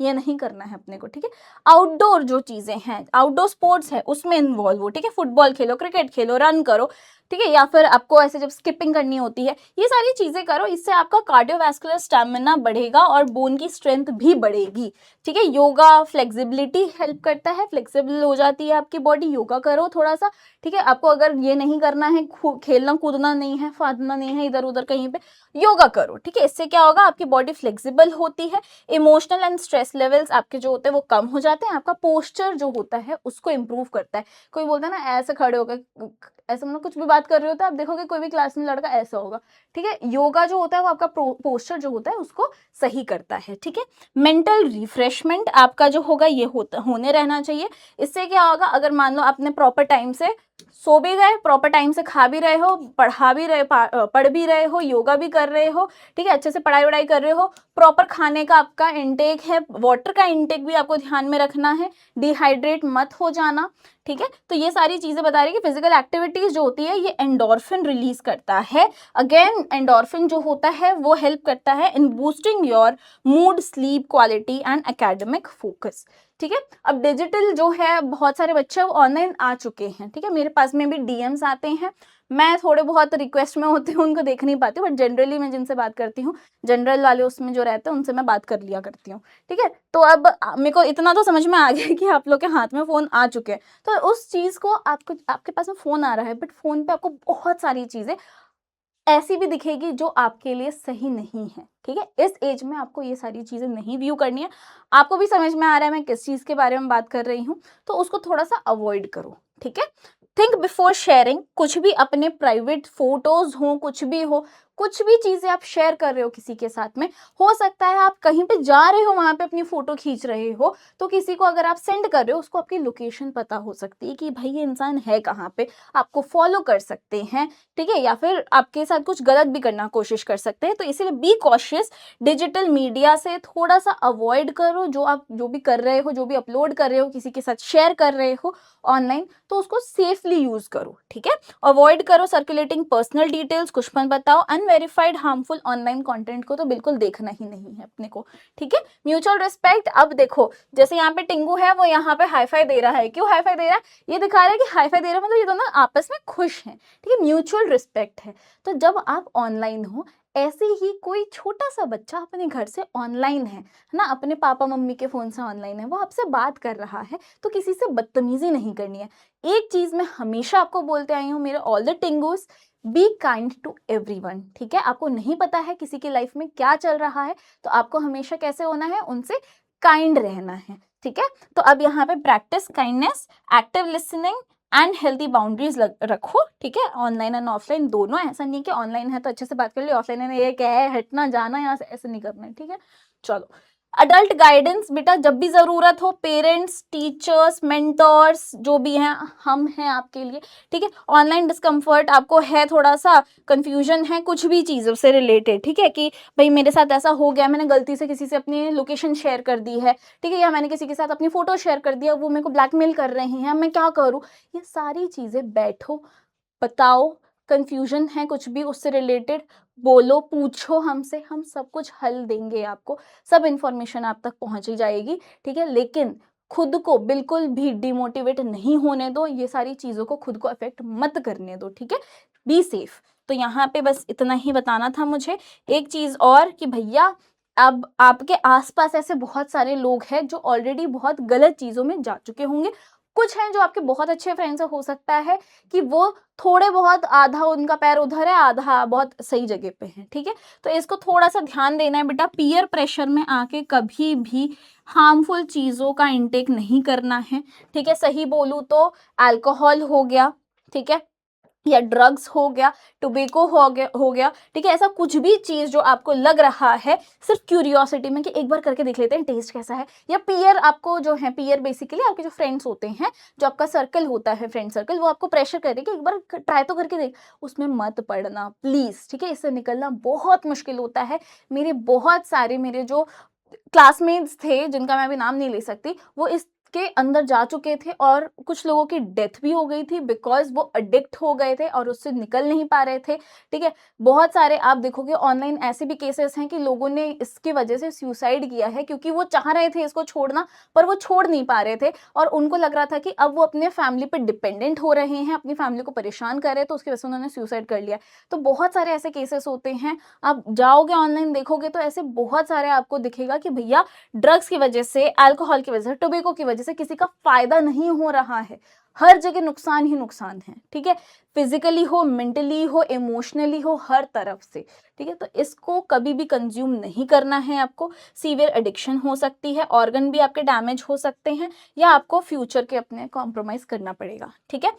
ये नहीं करना है अपने को, ठीक है। आउटडोर जो चीजें हैं, आउटडोर स्पोर्ट्स है, उसमें इन्वॉल्व हो, ठीक है। फुटबॉल खेलो, क्रिकेट खेलो, रन करो, ठीक है, या फिर आपको ऐसे जब स्किपिंग करनी होती है, ये सारी चीजें करो। इससे आपका कार्डियोवैस्कुलर स्टैमिना बढ़ेगा और बोन की स्ट्रेंथ भी बढ़ेगी, ठीक है। योगा फ्लेक्सिबिलिटी हेल्प करता है, फ्लेक्सिबल हो जाती है आपकी बॉडी। योगा करो थोड़ा सा, ठीक है। आपको अगर ये नहीं करना है, खेलना कूदना नहीं है, फादना नहीं है इधर उधर कहीं पे, योगा करो, ठीक है। इससे क्या होगा, आपकी बॉडी फ्लेक्सिबल होती है, इमोशनल एंड स्ट्रेस लेवल्स आपके जो होते हैं वो कम हो जाते हैं, आपका पोस्चर जो होता है उसको इम्प्रूव करता है। कोई बोलता है ना ऐसे खड़े होकर, ऐसे मतलब कुछ भी बात कर रहे होते हैं, आप देखोगे कोई भी क्लास में लड़का ऐसा होगा, ठीक है। योगा जो होता है वो आपका पोस्चर जो होता है उसको सही करता है, ठीक है। मेंटल रिफ्रेशमेंट आपका जो होगा ये होने रहना चाहिए। इससे क्या होगा, अगर मान लो आपने प्रॉपर टाइम से सो भी गए, प्रॉपर टाइम से खा भी रहे हो, पढ़ भी रहे हो, योगा भी कर रहे हो, ठीक है, अच्छे से पढ़ाई वढ़ाई कर रहे हो, प्रॉपर खाने का आपका इंटेक है, वाटर का इंटेक भी आपको ध्यान में रखना है, डिहाइड्रेट मत हो जाना, ठीक है। तो ये सारी चीजें बता रही है कि फिजिकल एक्टिविटीज जो होती है ये एंडोर्फिन रिलीज करता है। अगेन एंडोर्फिन जो होता है वो हेल्प करता है इन boosting your mood, sleep quality and academic focus, ठीक है। अब डिजिटल जो है, बहुत सारे बच्चे ऑनलाइन आ चुके हैं, ठीक है। मेरे पास में भी डीएम्स आते हैं, मैं थोड़े बहुत रिक्वेस्ट में होती हूँ, उनको देख नहीं पाती हूँ, बट जनरली मैं जिनसे बात करती हूँ, जनरल वाले उसमें जो रहते हैं उनसे मैं बात कर लिया करती हूँ, ठीक है। तो अब मेरे को इतना तो समझ में आ गया कि आप लोग के हाथ में फ़ोन आ चुके हैं, तो उस चीज़ को आपको, आपके पास में फ़ोन आ रहा है, बट फ़ोन पे आपको बहुत सारी चीज़ें ऐसी भी दिखेगी जो आपके लिए सही नहीं है, ठीक है। इस एज में आपको ये सारी चीज़ें नहीं व्यू करनी है। आपको भी समझ में आ रहा है मैं किस चीज़ के बारे में बात कर रही हूँ, तो उसको थोड़ा सा अवॉइड करो, ठीक है। थिंक बिफोर शेयरिंग, कुछ भी अपने प्राइवेट फोटोज हो, कुछ भी हो, कुछ भी चीज़ें आप शेयर कर रहे हो किसी के साथ में, हो सकता है आप कहीं पे जा रहे हो, वहाँ पे अपनी फ़ोटो खींच रहे हो, तो किसी को अगर आप सेंड कर रहे हो उसको आपकी लोकेशन पता हो सकती है कि भाई ये इंसान है कहाँ पे, आपको फॉलो कर सकते हैं, ठीक है, या फिर आपके साथ कुछ गलत भी करना कोशिश कर सकते हैं। तो इसीलिए बी कॉशियस, डिजिटल मीडिया से थोड़ा सा अवॉइड करो। जो आप जो भी कर रहे हो, जो भी अपलोड कर रहे हो, किसी के साथ शेयर कर रहे हो ऑनलाइन, तो उसको सेफली यूज करो, ठीक है। अवॉइड करो सर्कुलेटिंग पर्सनल डिटेल्स, कुछ मत बताओ। अनवेरिफाइड हार्मफुल ऑनलाइन कंटेंट को तो बिल्कुल देखना ही नहीं है अपने को, ठीक है। म्यूचुअल रिस्पेक्ट, अब देखो जैसे यहाँ पे टिंगू है, वो यहाँ पे हाईफाई दे रहा है, क्यों हाईफाई दे रहा है, ये दिखा रहा है कि हाईफाई दे रहा है मतलब ये दोनों आपस में खुश हैं, ठीक है, म्यूचुअल रिस्पेक्ट है। तो जब आप ऑनलाइन हो, ऐसे ही कोई छोटा सा बच्चा अपने घर से ऑनलाइन है ना, अपने पापा मम्मी के फ़ोन से ऑनलाइन है, वो आपसे बात कर रहा है, तो किसी से बदतमीजी नहीं करनी है। एक चीज़ मैं हमेशा आपको बोलते आई हूँ, मेरे all the Tingus, be kind to everyone, ठीक है। आपको नहीं पता है किसी की लाइफ में क्या चल रहा है, तो आपको हमेशा कैसे होना है, उनसे काइंड रहना है, ठीक है। तो अब यहाँ पे practice kindness, active listening and healthy boundaries रखो, ठीक है, ऑनलाइन एंड ऑफलाइन दोनों। ऐसा नहीं कि ऑनलाइन है तो अच्छे से बात कर ली, ऑफलाइन है ये क्या है, हटना जाना यहाँ से, ऐसे नहीं करना है, ठीक है। चलो, अडल्ट गाइडेंस, बेटा जब भी ज़रूरत हो, पेरेंट्स, टीचर्स, मेंटर्स जो भी हैं, हम हैं आपके लिए, ठीक है। ऑनलाइन डिस्कम्फर्ट आपको है, थोड़ा सा कंफ्यूजन है कुछ भी चीज़ों से रिलेटेड, ठीक है, कि भाई मेरे साथ ऐसा हो गया, मैंने गलती से किसी से अपनी लोकेशन शेयर कर दी है, ठीक है, या मैंने किसी के साथ अपनी फ़ोटो शेयर कर दिया, वो मेरे को ब्लैकमेल कर रहे हैं, मैं क्या करूँ, ये सारी चीज़ें बैठो, बताओ, कंफ्यूजन है कुछ भी उससे रिलेटेड, बोलो, पूछो हमसे, हम सब कुछ हल देंगे आपको, सब इन्फॉर्मेशन आप तक पहुंच ही जाएगी, ठीक है। लेकिन खुद को बिल्कुल भी डिमोटिवेट नहीं होने दो, ये सारी चीज़ों को खुद को अफेक्ट मत करने दो, ठीक है। Be safe. तो यहाँ पे बस इतना ही बताना था मुझे। एक चीज़ और कि भैया, अब आपके आसपास ऐसे बहुत सारे लोग हैं जो ऑलरेडी बहुत गलत चीज़ों में जा चुके होंगे, कुछ हैं जो आपके बहुत अच्छे फ्रेंड्स हो सकता है कि वो थोड़े बहुत, आधा उनका पैर उधर है, आधा बहुत सही जगह पे है, ठीक है। तो इसको थोड़ा सा ध्यान देना है बेटा। पीयर प्रेशर में आके कभी भी हार्मफुल चीज़ों का इंटेक नहीं करना है, ठीक है। सही बोलूँ तो अल्कोहल हो गया, ठीक है, या ड्रग्स हो गया, टोबैको हो गया, ठीक है। ऐसा कुछ भी चीज जो आपको लग रहा है सिर्फ क्यूरियोसिटी में कि एक बार करके देख लेते हैं टेस्ट कैसा है, या पीयर आपको जो है, पीयर बेसिकली आपके जो फ्रेंड्स होते हैं, जो आपका सर्कल होता है, फ्रेंड सर्कल, वो आपको प्रेशर करे कि एक बार ट्राई तो करके देख, उसमें मत पड़ना प्लीज, ठीक है। इससे निकलना बहुत मुश्किल होता है। मेरे जो क्लासमेट्स थे, जिनका मैं अभी नाम नहीं ले सकती, वो इसके अंदर जा चुके थे और कुछ लोगों की डेथ भी हो गई थी बिकॉज वो अडिक्ट हो गए थे और उससे निकल नहीं पा रहे थे, ठीक है। बहुत सारे आप देखोगे ऑनलाइन ऐसे भी केसेस हैं कि लोगों ने इसकी वजह से सुसाइड किया है, क्योंकि वो चाह रहे थे इसको छोड़ना पर वो छोड़ नहीं पा रहे थे, और उनको लग रहा था कि अब वो अपने फैमिली पे डिपेंडेंट हो रहे हैं, अपनी फैमिली को परेशान कर रहे हैं, तो उसकी वजह से उन्होंने सुसाइड कर लिया। तो बहुत सारे ऐसे केसेस होते हैं, आप जाओगे ऑनलाइन देखोगे तो ऐसे बहुत सारे आपको दिखेगा कि भैया ड्रग्स की वजह से, अल्कोहल की वजह से, टोबैको की वजह से किसी का फायदा नहीं हो रहा है। हर जगह नुकसान ही नुकसान है, ठीक है। फिजिकली हो, मेंटली हो, इमोशनली हो, हर तरफ से, ठीक है। तो इसको कभी भी कंज्यूम नहीं करना है आपको। सीवियर एडिक्शन हो सकती है, ऑर्गन भी आपके डैमेज हो सकते हैं, या आपको फ्यूचर के अपने कॉम्प्रोमाइज करना पड़ेगा, ठीक है।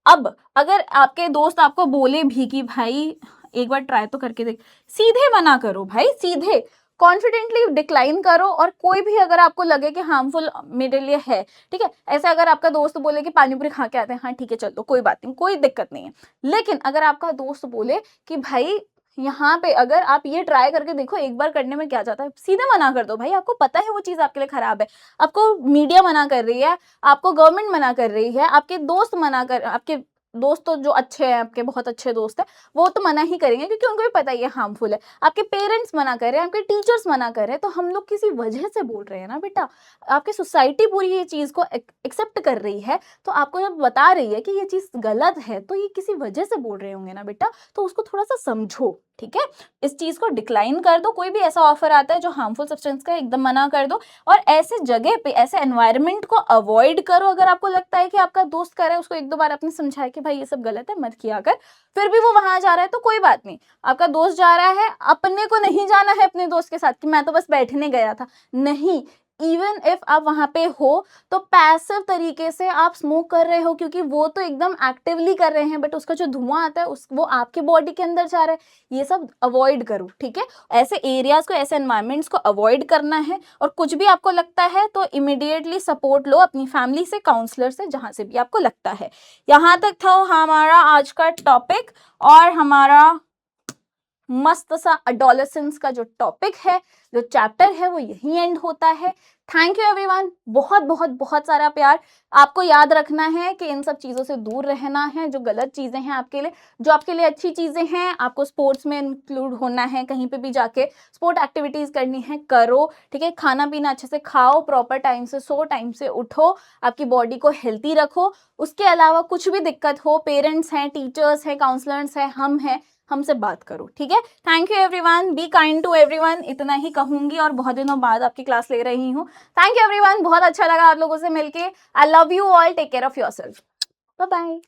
अब अगर आपके दोस्त आपको बोले भी कि भाई एक बार ट्राई तो करके देख, सीधे मना करो भाई, सीधे कॉन्फिडेंटली डिक्लाइन करो। और कोई भी अगर आपको लगे कि हार्मफुल मेरे लिए है, ठीक है, ऐसे अगर आपका दोस्त बोले कि पानी पूरी खा के आते हैं, हाँ ठीक है चलो कोई बात नहीं, कोई दिक्कत नहीं है। लेकिन अगर आपका दोस्त बोले कि भाई यहाँ पे अगर आप ये ट्राई करके देखो, एक बार करने में क्या जाता है, सीधे मना कर दो भाई। आपको पता है वो चीज आपके लिए खराब है, आपको मीडिया मना कर रही है, आपको गवर्नमेंट मना कर रही है, आपके दोस्त आपके दोस्त तो जो अच्छे हैं, आपके बहुत अच्छे दोस्त हैं, वो तो मना ही करेंगे क्योंकि उनको भी पता है ये हार्मफुल है। आपके पेरेंट्स मना कर रहे हैं, आपके टीचर्स मना कर रहे हैं, तो हम लोग किसी वजह से बोल रहे हैं ना बेटा। आपकी सोसाइटी पूरी ये चीज को एक्सेप्ट कर रही है, तो आपको जब बता रही है कि ये चीज गलत है, तो ये किसी वजह से बोल रहे होंगे ना बेटा, तो उसको थोड़ा सा समझो, ठीक है। इस चीज को डिक्लाइन कर दो। कोई भी ऐसा ऑफर आता है जो हार्मफुल सब्सटेंस का, एकदम मना कर दो। और ऐसे जगह पे, ऐसे एनवायरनमेंट को अवॉइड करो। अगर आपको लगता है कि आपका दोस्त कर रहा है, उसको एक दो बार आपने समझाया कि भाई ये सब गलत है, मत किया कर, फिर भी वो वहां जा रहा है तो कोई बात नहीं। आपका दोस्त जा रहा है, अपने को नहीं जाना है अपने दोस्त के साथ कि मैं तो बस बैठने गया था, नहीं। इवन इफ आप वहां पे हो तो पैसिव तरीके से आप स्मोक कर रहे हो, क्योंकि वो तो एकदम एक्टिवली कर रहे हैं, बट उसका जो धुआं आता है वो आपके बॉडी के अंदर जा रहा है। ये सब अवॉइड करो, ठीक है। ऐसे एरियाज को, ऐसे एनवायरमेंट्स को अवॉइड करना है। और कुछ भी आपको लगता है तो इमिडिएटली सपोर्ट लो अपनी फैमिली से, काउंसलर से, जहां से भी आपको लगता है। यहाँ तक था हमारा आज का टॉपिक, और हमारा मस्त सा अडोलेसेंस का जो टॉपिक है, जो चैप्टर है, वो यही एंड होता है। थैंक यू एवरीवन, बहुत बहुत बहुत सारा प्यार। आपको याद रखना है कि इन सब चीज़ों से दूर रहना है, जो गलत चीज़ें हैं आपके लिए, जो आपके लिए अच्छी चीज़ें हैं, आपको स्पोर्ट्स में इंक्लूड होना है, कहीं पे भी जाके स्पोर्ट एक्टिविटीज़ करनी है, करो, ठीक है। खाना पीना अच्छे से खाओ, प्रॉपर टाइम से सो, टाइम से उठो, आपकी बॉडी को हेल्थी रखो। उसके अलावा कुछ भी दिक्कत हो, पेरेंट्स हैं, टीचर्स हैं, काउंसलर्स हैं, हम हैं, हमसे बात करो, ठीक है। Thank you everyone, be kind to everyone, इतना ही कहूंगी, और बहुत दिनों बाद आपकी क्लास ले रही हूँ। थैंक यू एवरीवन, बहुत अच्छा लगा आप लोगों से मिलके। I love you all, take care of yourself, bye bye.